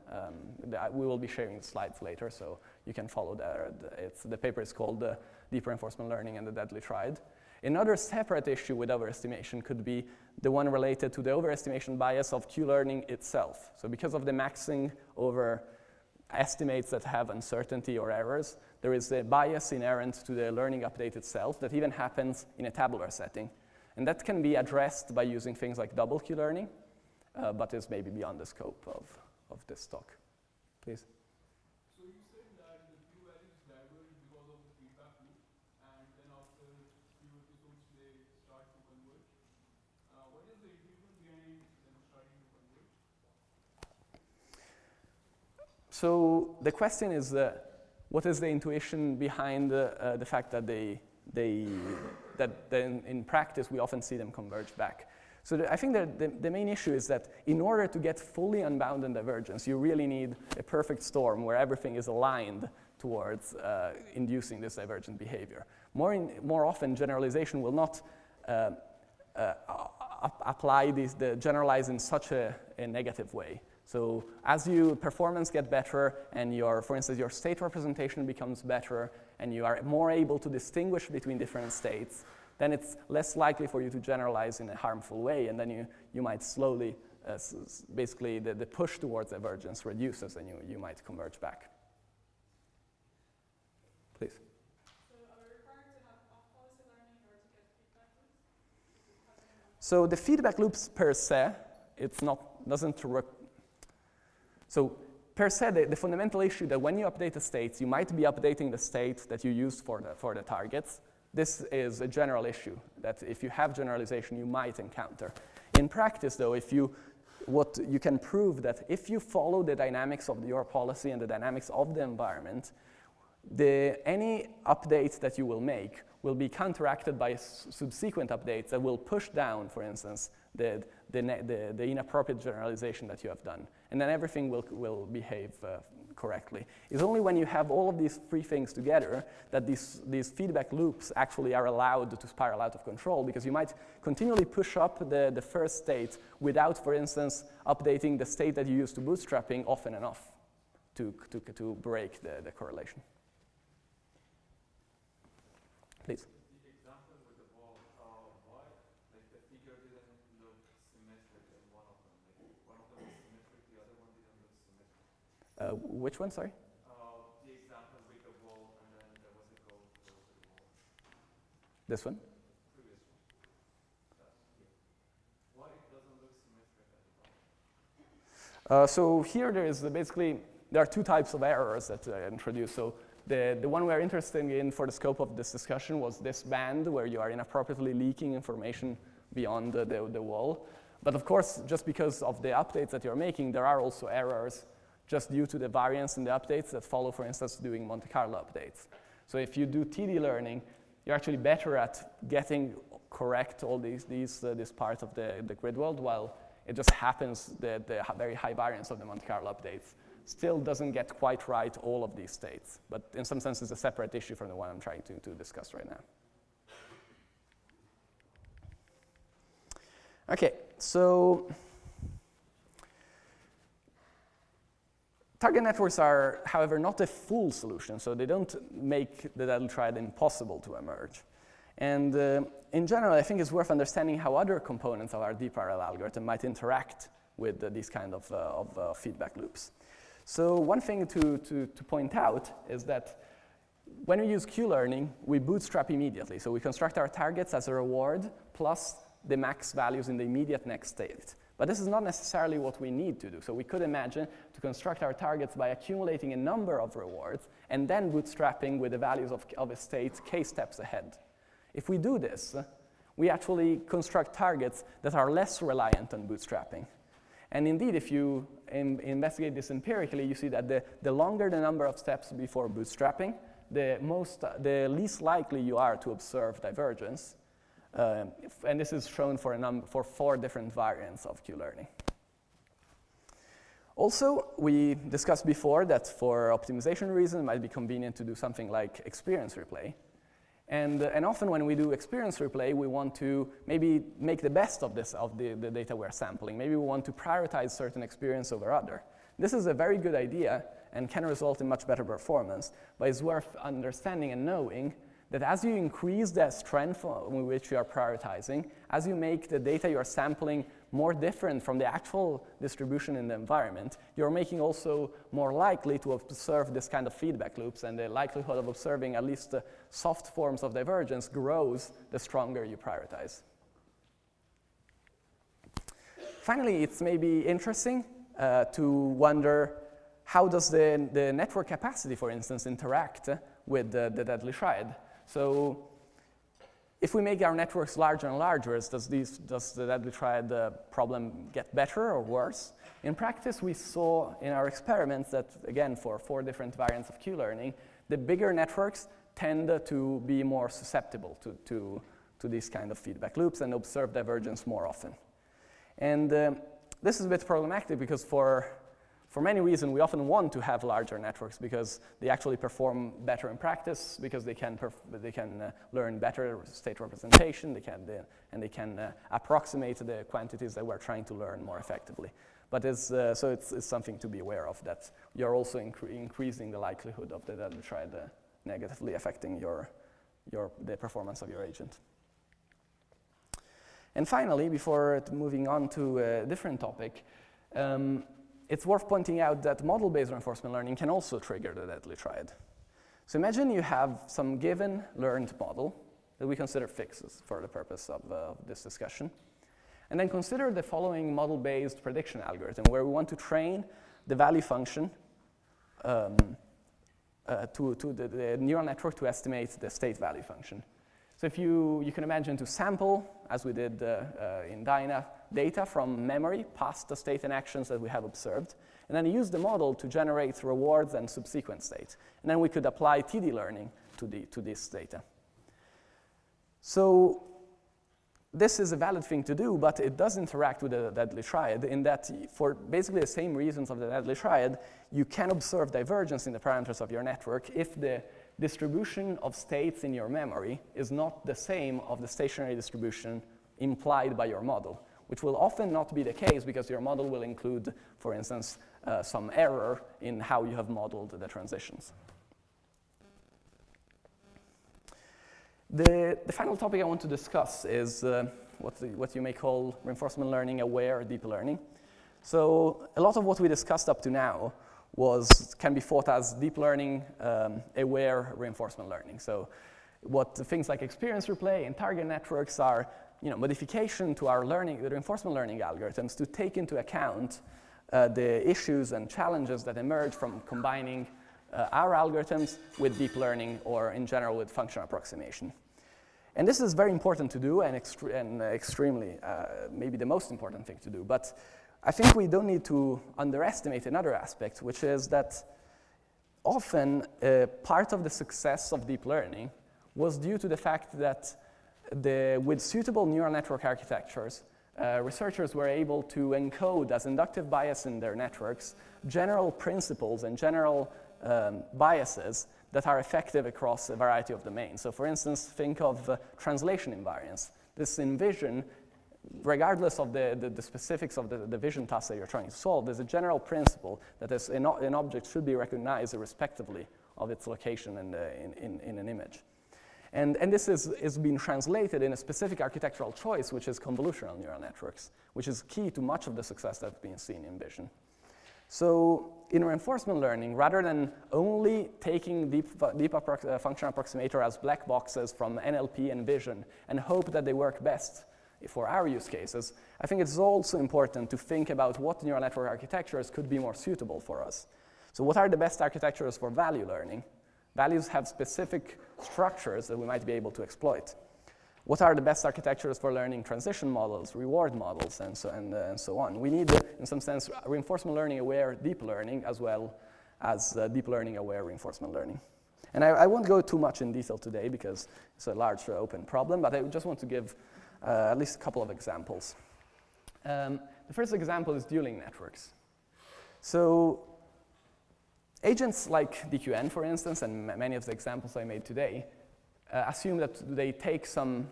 We will be sharing the slides later, so you can follow there. The paper is called Deep Reinforcement Learning and the Deadly Triad. Another separate issue with overestimation could be the one related to the overestimation bias of Q-learning itself. So because of the maxing over estimates that have uncertainty or errors, there is a bias inherent to the learning update itself that even happens in a tabular setting. And that can be addressed by using things like double Q-learning, but is maybe beyond the scope of this talk. Please. So you said that the Q values diverge because of the feedback loop, and then after few episodes they start to converge. What is the intuition behind them starting to converge? So the question is, what is the intuition behind the fact that that in practice we often see them converge back? So I think that the main issue is that in order to get fully unbounded divergence, you really need a perfect storm where everything is aligned towards inducing this divergent behavior. More often, generalization will not apply the generalize in such a negative way. So as your performance get better and for instance, your state representation becomes better and you are more able to distinguish between different states, then it's less likely for you to generalize in a harmful way, and then you might slowly, basically the push towards divergence reduces and you might converge back. Please. So are we required to have off-policy learning in order to get feedback loops? So the feedback loops per se, doesn't work. So per se, the fundamental issue that when you update the states, you might be updating the state that you used for the targets. This is a general issue that if you have generalization, you might encounter. In practice, though, if you what you can prove that if you follow the dynamics of your policy and the dynamics of the environment, any updates that you will make will be counteracted by subsequent updates that will push down, for instance, the inappropriate generalization that you have done. And then everything will behave correctly. It's only when you have all of these three things together that these feedback loops actually are allowed to spiral out of control, because you might continually push up the first state without, for instance, updating the state that you use to bootstrapping often enough to break the correlation. Please. The example with the ball, why, like the figure didn't look symmetric in one of them? Like one of them was symmetric, the other one didn't look symmetric. Which one, sorry? The example with the ball, and then there was a goal close to the ball. This one? Previous one. Why it doesn't look symmetric at the bottom? So here there is there are two types of errors that I introduced. So the one we're interested in for the scope of this discussion was this band where you are inappropriately leaking information beyond the wall. But of course, just because of the updates that you're making, there are also errors just due to the variance in the updates that follow, for instance, doing Monte Carlo updates. So if you do TD learning, you're actually better at getting correct all this part of the grid world, while it just happens that the very high variance of the Monte Carlo updates still doesn't get quite right all of these states. But in some sense, it's a separate issue from the one I'm trying to discuss right now. Okay, so target networks are, however, not a full solution, so they don't make the DLRL triad impossible to emerge. And in general, I think it's worth understanding how other components of our DRL algorithm might interact with these kind of feedback loops. So one thing to point out is that when we use Q-learning, we bootstrap immediately. So we construct our targets as a reward plus the max values in the immediate next state. But this is not necessarily what we need to do. So we could imagine to construct our targets by accumulating a number of rewards and then bootstrapping with the values of a state k steps ahead. If we do this, we actually construct targets that are less reliant on bootstrapping. And indeed, if you investigate this empirically, you see that the longer the number of steps before bootstrapping, the least likely you are to observe divergence. And this is shown for 4 different variants of Q-learning. Also, we discussed before that for optimization reasons, it might be convenient to do something like experience replay. And often when we do experience replay, we want to maybe make the best of the data we're sampling. Maybe we want to prioritize certain experience over other. This is a very good idea and can result in much better performance, but it's worth understanding and knowing that as you increase the strength with which you are prioritizing, as you make the data you are sampling more different from the actual distribution in the environment, you're making also more likely to observe this kind of feedback loops, and the likelihood of observing at least the soft forms of divergence grows the stronger you prioritize. Finally, it's maybe interesting to wonder how does the network capacity, for instance, interact with the DLRL triad. So if we make our networks larger and larger, does the DLRL triad problem get better or worse? In practice, we saw in our experiments that, again, for 4 different variants of Q-learning, the bigger networks tend to be more susceptible to these kind of feedback loops and observe divergence more often. And this is a bit problematic because for many reasons, we often want to have larger networks because they actually perform better in practice, because they can learn better state representation, they can approximate the quantities that we're trying to learn more effectively. But it's something to be aware of, that you're also increasing the likelihood of the DLRL triad negatively affecting the performance of your agent. And finally, before moving on to a different topic, it's worth pointing out that model-based reinforcement learning can also trigger the DLRL triad. So imagine you have some given learned model that we consider fixes for the purpose of this discussion. And then consider the following model-based prediction algorithm, where we want to train the value function to the neural network to estimate the state value function. So if you can imagine to sample, as we did in Dyna, data from memory, past the state and actions that we have observed, and then use the model to generate rewards and subsequent state. And then we could apply TD learning to this data. So this is a valid thing to do, but it does interact with the deadly triad in that for basically the same reasons of the deadly triad, you can observe divergence in the parameters of your network if the distribution of states in your memory is not the same of the stationary distribution implied by your model, which will often not be the case because your model will include, for instance, some error in how you have modeled the transitions. The final topic I want to discuss is what you may call reinforcement learning aware deep learning. So a lot of what we discussed up to now can be thought as deep learning aware reinforcement learning. So what things like experience replay and target networks are, modification to our the reinforcement learning algorithms to take into account the issues and challenges that emerge from combining our algorithms with deep learning or in general with functional approximation. And this is very important to do and extremely, maybe the most important thing to do. But I think we don't need to underestimate another aspect, which is that often part of the success of deep learning was due to the fact that with suitable neural network architectures, researchers were able to encode as inductive bias in their networks general principles and general biases that are effective across a variety of domains. So for instance, think of translation invariance. This in vision, regardless of the specifics of the vision task that you're trying to solve, there's a general principle that an object should be recognized irrespectively of its location in an image. And this is being translated in a specific architectural choice, which is convolutional neural networks, which is key to much of the success that's been seen in vision. So in reinforcement learning, rather than only taking deep function approximator as black boxes from NLP and vision and hope that they work best for our use cases, I think it's also important to think about what neural network architectures could be more suitable for us. So what are the best architectures for value learning? Values have specific structures that we might be able to exploit. What are the best architectures for learning transition models, reward models, and so on? We need, in some sense, reinforcement learning aware deep learning as well as deep learning aware reinforcement learning. And I won't go too much in detail today because it's a large open problem, but I just want to give at least a couple of examples. The first example is dueling networks. So agents like DQN, for instance, and many of the examples I made today, assume that they take some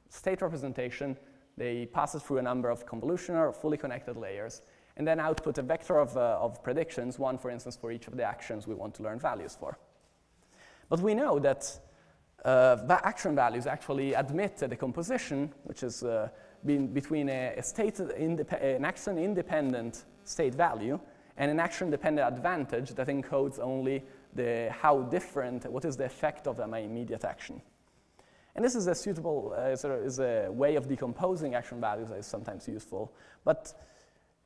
state representation, they pass it through a number of convolutional or fully connected layers, and then output a vector of predictions, one, for instance, for each of the actions we want to learn values for. But we know that action values actually admit a decomposition, which is between an action-independent state value and an action-dependent advantage that encodes only what is the effect of my immediate action. And this is a suitable, is a way of decomposing action values that is sometimes useful. But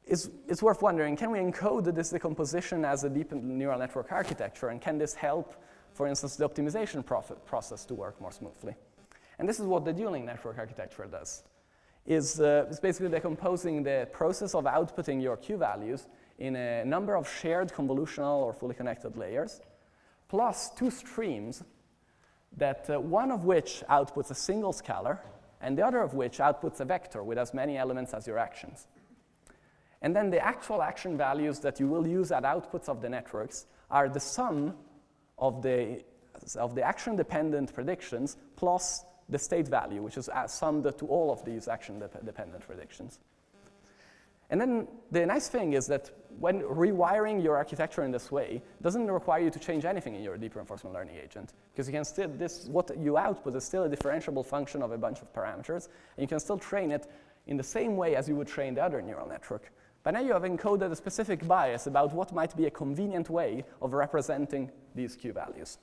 it's worth wondering, can we encode this decomposition as a deep neural network architecture? And can this help, for instance, the optimization process to work more smoothly? And this is what the dueling network architecture does. It's basically decomposing the process of outputting your Q values in a number of shared convolutional or fully connected layers, plus two streams, that one of which outputs a single scalar, and the other of which outputs a vector with as many elements as your actions. And then the actual action values that you will use at outputs of the networks are the sum of the action-dependent predictions plus the state value, which is summed to all of these action-dependent predictions. And then the nice thing is that when rewiring your architecture in this way, it doesn't require you to change anything in your deep reinforcement learning agent, because you can still, what you output is still a differentiable function of a bunch of parameters, and you can still train it in the same way as you would train the other neural network. But now you have encoded a specific bias about what might be a convenient way of representing these Q values.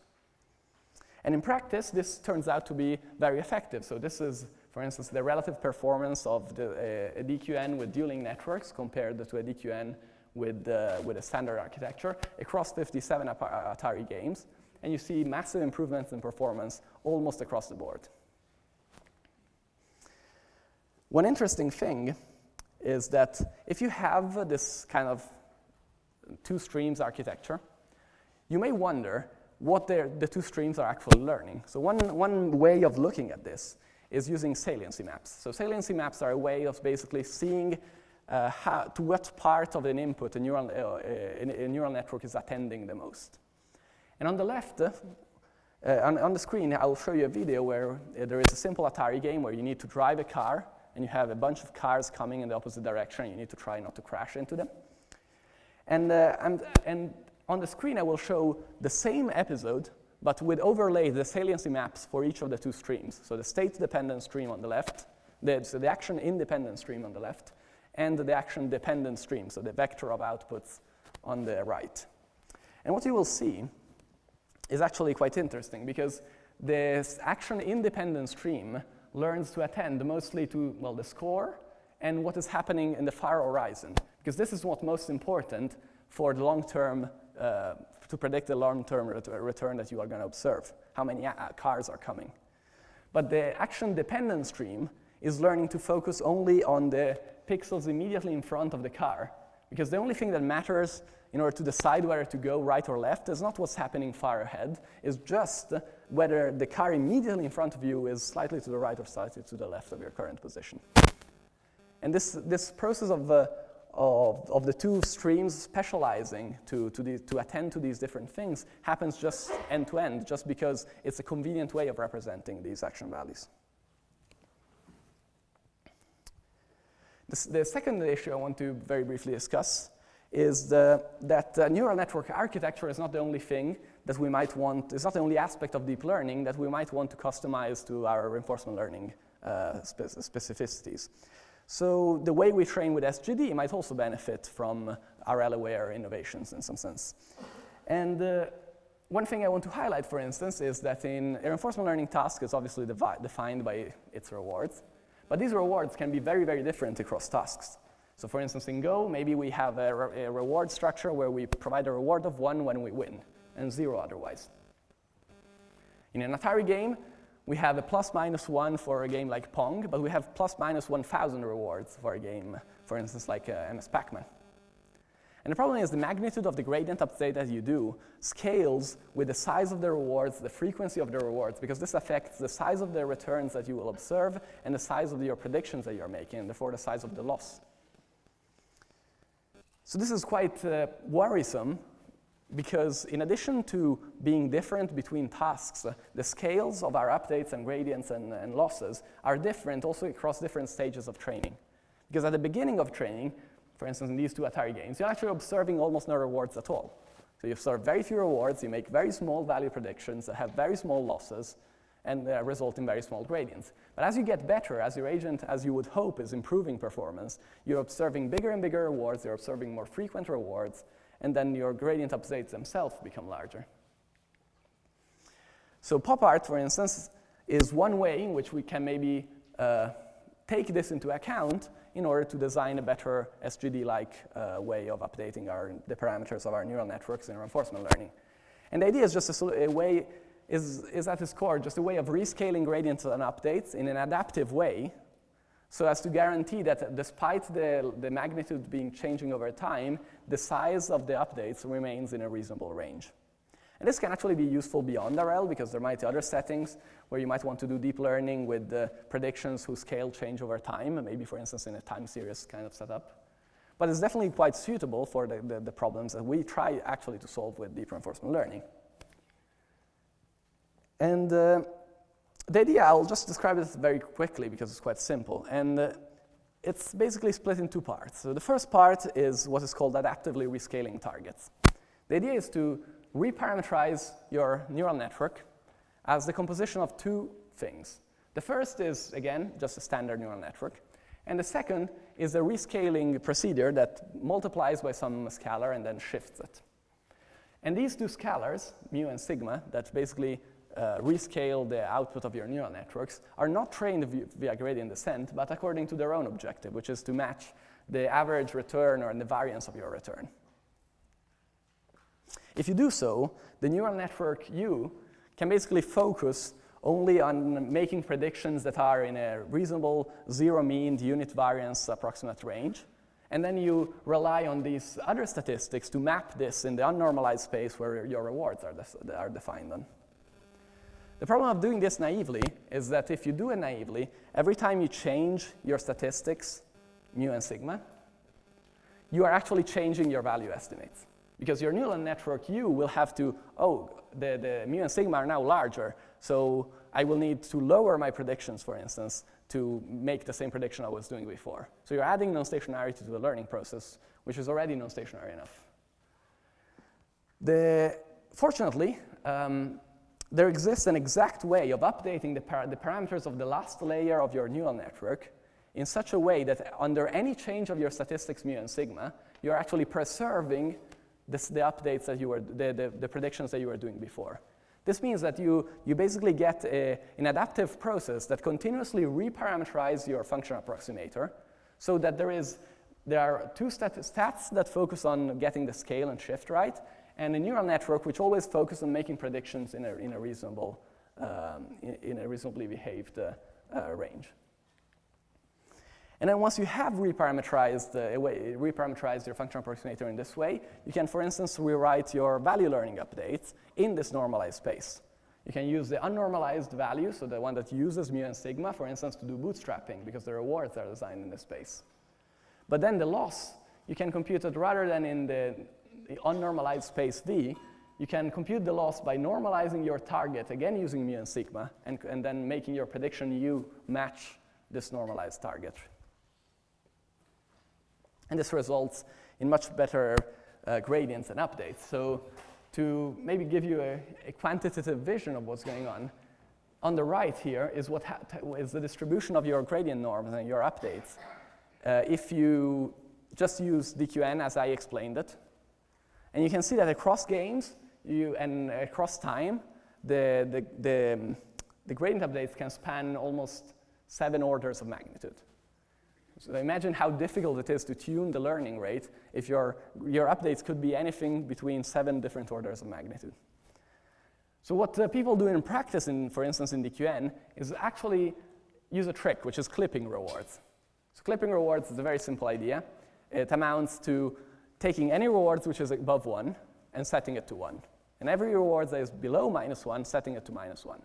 And in practice, this turns out to be very effective. So this is, for instance, the relative performance of a DQN with dueling networks compared to a DQN with a standard architecture across 57 Atari games. And you see massive improvements in performance almost across the board. One interesting thing is that if you have this kind of two streams architecture, you may wonder what the two streams are actually learning. So one way of looking at this is using saliency maps. So saliency maps are a way of basically seeing to what part of an input a neural network is attending the most. And on the left, on the screen, I will show you a video where there is a simple Atari game where you need to drive a car, and you have a bunch of cars coming in the opposite direction, and you need to try not to crash into them. And on the screen, I will show the same episode, but with overlay the saliency maps for each of the two streams. So the state-dependent stream on the left, so the action-independent stream on the left, and the action-dependent stream, so the vector of outputs on the right. And what you will see is actually quite interesting, because this action-independent stream learns to attend mostly to, well, the score and what is happening in the far horizon, because this is what's most important for the long-term, to predict the long-term return that you are going to observe, how many cars are coming. But the action-dependent stream is learning to focus only on the pixels immediately in front of the car, because the only thing that matters in order to decide whether to go right or left is not what's happening far ahead, it's just whether the car immediately in front of you is slightly to the right or slightly to the left of your current position. And this process of the two streams specializing to attend to these different things happens just end-to-end, just because it's a convenient way of representing these action values. The second issue I want to very briefly discuss is that neural network architecture is not the only thing that we might want, it's not the only aspect of deep learning that we might want to customize to our reinforcement learning specificities. So the way we train with SGD might also benefit from RL-aware innovations in some sense. And one thing I want to highlight, for instance, is that in a reinforcement learning task is obviously defined by its rewards. But these rewards can be very, very different across tasks. So for instance, in Go, maybe we have a reward structure where we provide a reward of 1 when we win, and 0 otherwise. In an Atari game, we have a ±1 for a game like Pong, but we have ±1,000 rewards for a game, for instance, like MS Pac-Man. And the problem is the magnitude of the gradient update that you do scales with the size of the rewards, the frequency of the rewards, because this affects the size of the returns that you will observe and the size of your predictions that you're making, and therefore the size of the loss. So this is quite worrisome, because in addition to being different between tasks, the scales of our updates and gradients and losses are different also across different stages of training. Because at the beginning of training, for instance, in these two Atari games, you're actually observing almost no rewards at all. So you observe very few rewards, you make very small value predictions that have very small losses and result in very small gradients. But as you get better, as your agent, as you would hope, is improving performance, you're observing bigger and bigger rewards, you're observing more frequent rewards, and then your gradient updates themselves become larger. So PoPArt, for instance, is one way in which we can maybe take this into account in order to design a better SGD-like way of updating the parameters of our neural networks in reinforcement learning. And the idea is just a way, is at its core just a way of rescaling gradients and updates in an adaptive way, so as to guarantee that despite the magnitude being changing over time, the size of the updates remains in a reasonable range. And this can actually be useful beyond RL, because there might be other settings where you might want to do deep learning with predictions whose scale change over time, maybe for instance in a time series kind of setup. But it's definitely quite suitable for the problems that we try actually to solve with deep reinforcement learning. And the idea, I'll just describe it very quickly because it's quite simple. And it's basically split in two parts. So the first part is what is called adaptively rescaling targets. The idea is to reparameterize your neural network as the composition of two things. The first is, again, just a standard neural network. And the second is a rescaling procedure that multiplies by some scalar and then shifts it. And these two scalars, mu and sigma, that basically rescale the output of your neural networks, are not trained via gradient descent, but according to their own objective, which is to match the average return or the variance of your return. If you do so, the neural network U can basically focus only on making predictions that are in a reasonable zero mean unit variance approximate range. And then you rely on these other statistics to map this in the unnormalized space where your rewards are defined on. The problem of doing this naively is that if you do it naively, every time you change your statistics, mu and sigma, you are actually changing your value estimates. Because your neural network U will have to, the mu and sigma are now larger, so I will need to lower my predictions, for instance, to make the same prediction I was doing before. So you're adding non-stationarity to the learning process, which is already non-stationary enough. Fortunately, there exists an exact way of updating the parameters of the last layer of your neural network in such a way that under any change of your statistics mu and sigma, you're actually preserving the updates that you were, the predictions that you were doing before. This means that you basically get an adaptive process that continuously reparameterizes your function approximator so that there are two stats that focus on getting the scale and shift right, and a neural network which always focuses on making predictions in a reasonably behaved range. And then once you have reparameterized your function approximator in this way, you can, for instance, rewrite your value learning updates in this normalized space. You can use the unnormalized value, so the one that uses mu and sigma, for instance, to do bootstrapping, because the rewards are designed in this space. But then the loss, you can compute it rather than in the unnormalized space V, you can compute the loss by normalizing your target, again using mu and sigma, and then making your prediction U match this normalized target. And this results in much better gradients and updates. So to maybe give you a quantitative vision of what's going on the right here is is the distribution of your gradient norms and your updates. If you just use DQN as I explained it, and you can see that across games and across time, the gradient updates can span almost 7 orders of magnitude. So imagine how difficult it is to tune the learning rate if your updates could be anything between 7 different orders of magnitude. So what people do in practice, for instance, in DQN, is actually use a trick, which is clipping rewards. So clipping rewards is a very simple idea. It amounts to taking any rewards which is above 1 and setting it to 1. And every reward that is below -1, setting it to -1.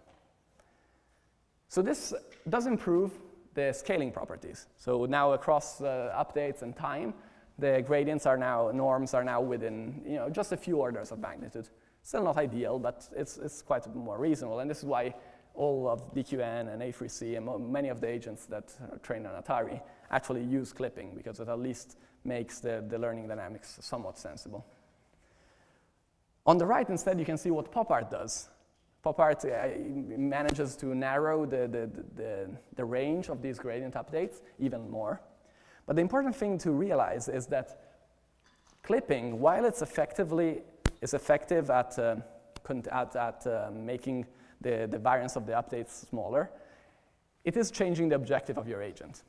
So this does improve the scaling properties. So now across updates and time, the gradients norms are now within just a few orders of magnitude. Still not ideal, but it's quite more reasonable. And this is why all of DQN and A3C and many of the agents that are trained on Atari actually use clipping, because it at least makes the learning dynamics somewhat sensible. On the right, instead, you can see what PoPArt does. PoPArt manages to narrow the range of these gradient updates even more. But the important thing to realize is that clipping, while it's effective at making the variance of the updates smaller, it is changing the objective of your agent.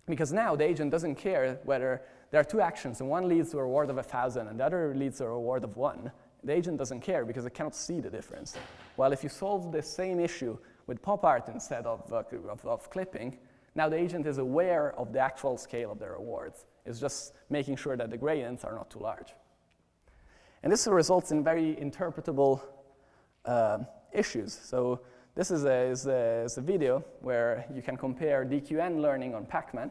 Because now the agent doesn't care whether there are 2 actions, and one leads to a reward of 1,000 and the other leads to a reward of 1. The agent doesn't care because it cannot see the difference. While if you solve the same issue with PoPArt instead of clipping, now the agent is aware of the actual scale of the rewards. It's just making sure that the gradients are not too large. And this results in very interpretable issues. So this is a video where you can compare DQN learning on Pac-Man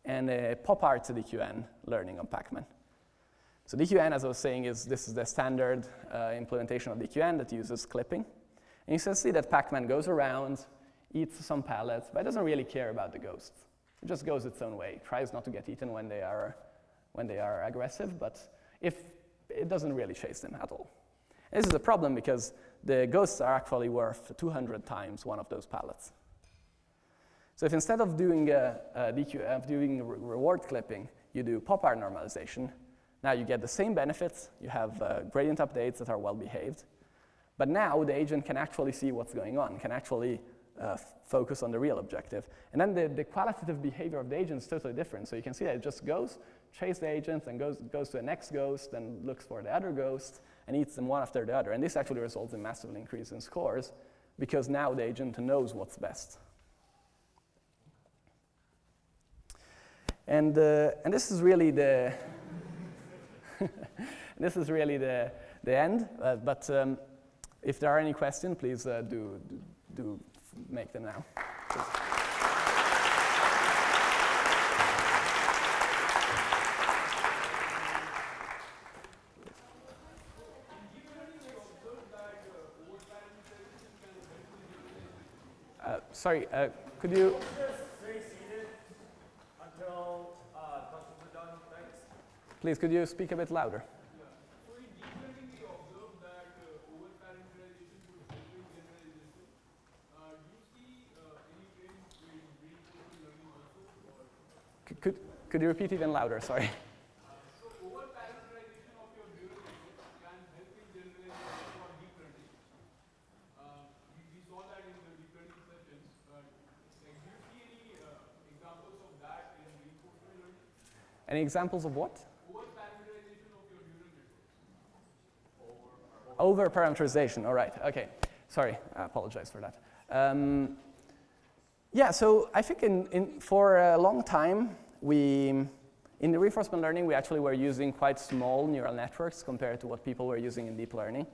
and PoPArt DQN learning on Pac-Man. So DQN, as I was saying, this is the standard implementation of DQN that uses clipping. And you can see that Pac-Man goes around, eats some pellets, but it doesn't really care about the ghosts. It just goes its own way. It tries not to get eaten when they are aggressive, but if it doesn't really chase them at all. And this is a problem because the ghosts are actually worth 200 times one of those pellets. So if instead of doing reward clipping, you do PoPArt normalization, now you get the same benefits. You have gradient updates that are well behaved. But now the agent can actually see what's going on, can actually focus on the real objective. And then the qualitative behavior of the agent is totally different. So you can see that it just goes, chases the agent, and goes to the next ghost, and looks for the other ghost, and eats them one after the other. And this actually results in massively increase in scores because now the agent knows what's best. And this is really the this is really the end. But if there are any questions, please do make them now. Sorry, could you? Stay seated until questions are done. Thanks. Please, could you speak a bit louder? Yeah. So in deep learning, we observed that over-parameterization would help in generalization. Do you see any trends in reinforcement learning also? Could you repeat even louder? Sorry. So over-parameterization of your neural networks can help in generalization for deep learning. We saw that in the deep learning sessions. Do you see any examples of that in reinforcement learning? Any examples of what? Over-parameterization of your neural networks. Over-parameterization, all right, okay. Sorry, I apologize for that. Yeah, so I think for a long time, in the reinforcement learning, we actually were using quite small neural networks compared to what people were using in deep learning.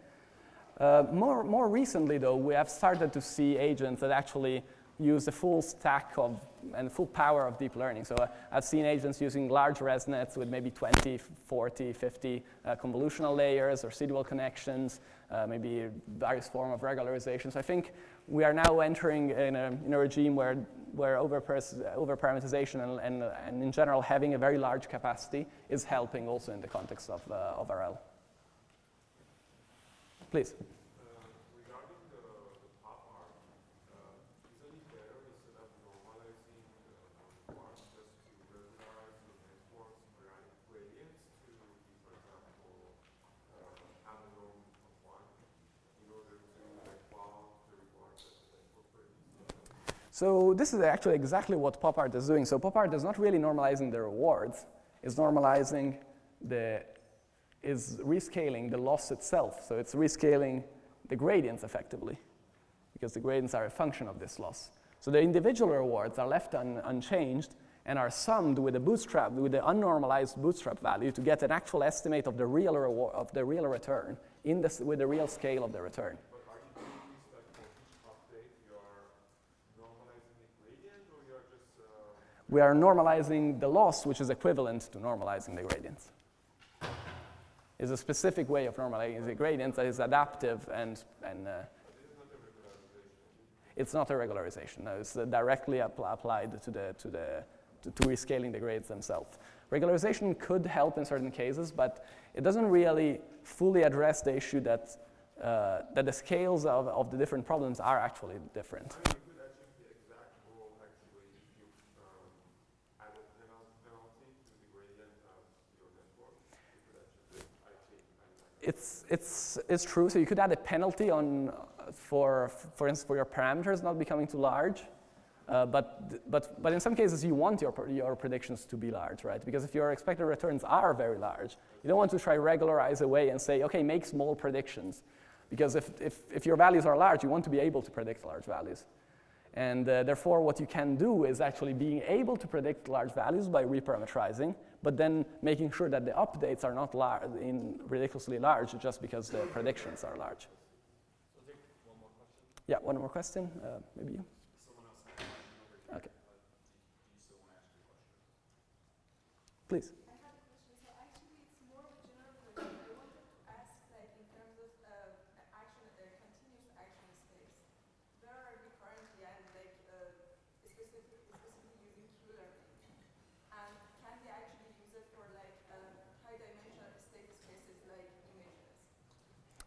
More recently, though, we have started to see agents that actually use the full stack and the full power of deep learning. So I've seen agents using large ResNets with maybe 20, 40, 50 convolutional layers or residual connections, maybe various form of regularization. So I think we are now entering in a regime where over-parameterization and in general having a very large capacity is helping also in the context of RL. Please. Regarding the PoPArt, isn't it better instead of normalizing the parts just to regularize the networks gradients to, for example, analog of one in order to follow the rewards that the network produces? So this is actually exactly what PoPArt is doing. So PoPArt is not really normalizing the rewards, it's normalizing is rescaling the loss itself. So it's rescaling the gradients effectively, because the gradients are a function of this loss. So the individual rewards are left unchanged and are summed with the unnormalized bootstrap value to get an actual estimate of the real reward, of the real return with the real scale of the return. But are you doing this like for each update you are normalizing the gradient, or you are just We are normalizing the loss, which is equivalent to normalizing the gradients. Is a specific way of normalizing the gradients that is adaptive and it's not a regularization. No, it's directly applied to rescaling the grades themselves. Regularization could help in certain cases, but it doesn't really fully address the issue that the scales of the different problems are actually different. you could achieve the exact goal actually if you add a penalty to the gradient of your network. You could achieve It's true. So you could add a penalty on, for instance, for your parameters not becoming too large. But in some cases you want your predictions to be large, right? Because if your expected returns are very large, you don't want to try regularize away and say, okay, make small predictions. Because if your values are large, you want to be able to predict large values. And therefore, what you can do is actually being able to predict large values by reparameterizing, but then making sure that the updates are not ridiculously large just because the predictions are large. So take one more question. Yeah, one more question, maybe you. Someone else had a question over here. Okay. Do you still want to ask your question? Please. I had a question. So actually, it's more of a general question. I wanted to ask, like, in terms of continuous action space, where are we currently at, like, specifically using Q-learning? And can we actually use it for, like, high-dimensional state spaces like images?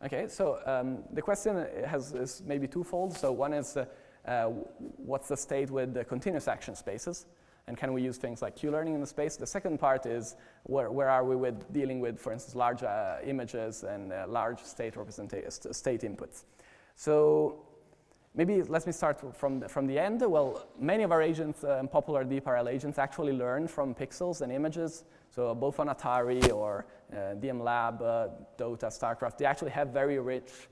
Okay, so the question is maybe twofold. So one is, what's the state with the continuous action spaces? And can we use things like Q-learning in the space? The second part is, where are we with dealing with, for instance, large images and large state inputs? So maybe let me start from the end. Well, many of our agents, popular DRL agents, actually learn from pixels and images. So both on Atari or DMLab, Dota, StarCraft, they actually have very rich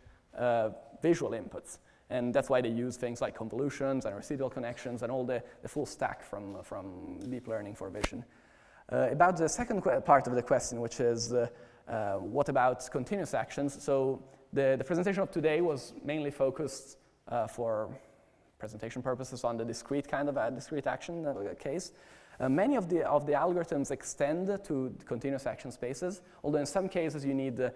visual inputs. And that's why they use things like convolutions and residual connections and all the full stack from deep learning for vision. About the second part of the question, which is what about continuous actions? So the presentation of today was mainly focused for presentation purposes on the discrete kind of discrete action case. Many of the algorithms extend to continuous action spaces, although in some cases you need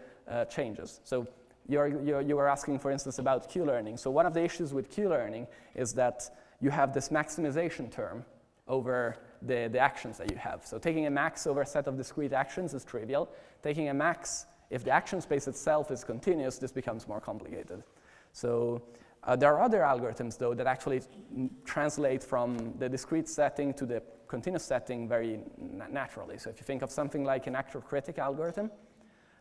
changes. So you were asking, for instance, about Q-learning. So one of the issues with Q-learning is that you have this maximization term over the actions that you have. So taking a max over a set of discrete actions is trivial. Taking a max, if the action space itself is continuous, this becomes more complicated. So there are other algorithms, though, that actually translate from the discrete setting to the continuous setting very naturally. So if you think of something like an actor-critic algorithm,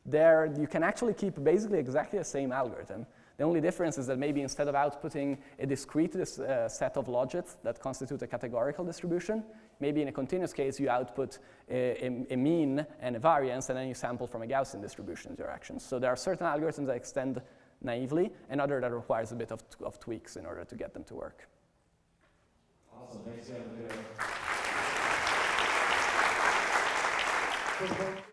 there you can actually keep basically exactly the same algorithm. The only difference is that maybe instead of outputting a discrete set of logits that constitute a categorical distribution, maybe in a continuous case you output a mean and a variance, and then you sample from a Gaussian distribution into your actions. So there are certain algorithms that extend naively, and other that requires a bit of tweaks in order to get them to work. Awesome, thanks, Matteo.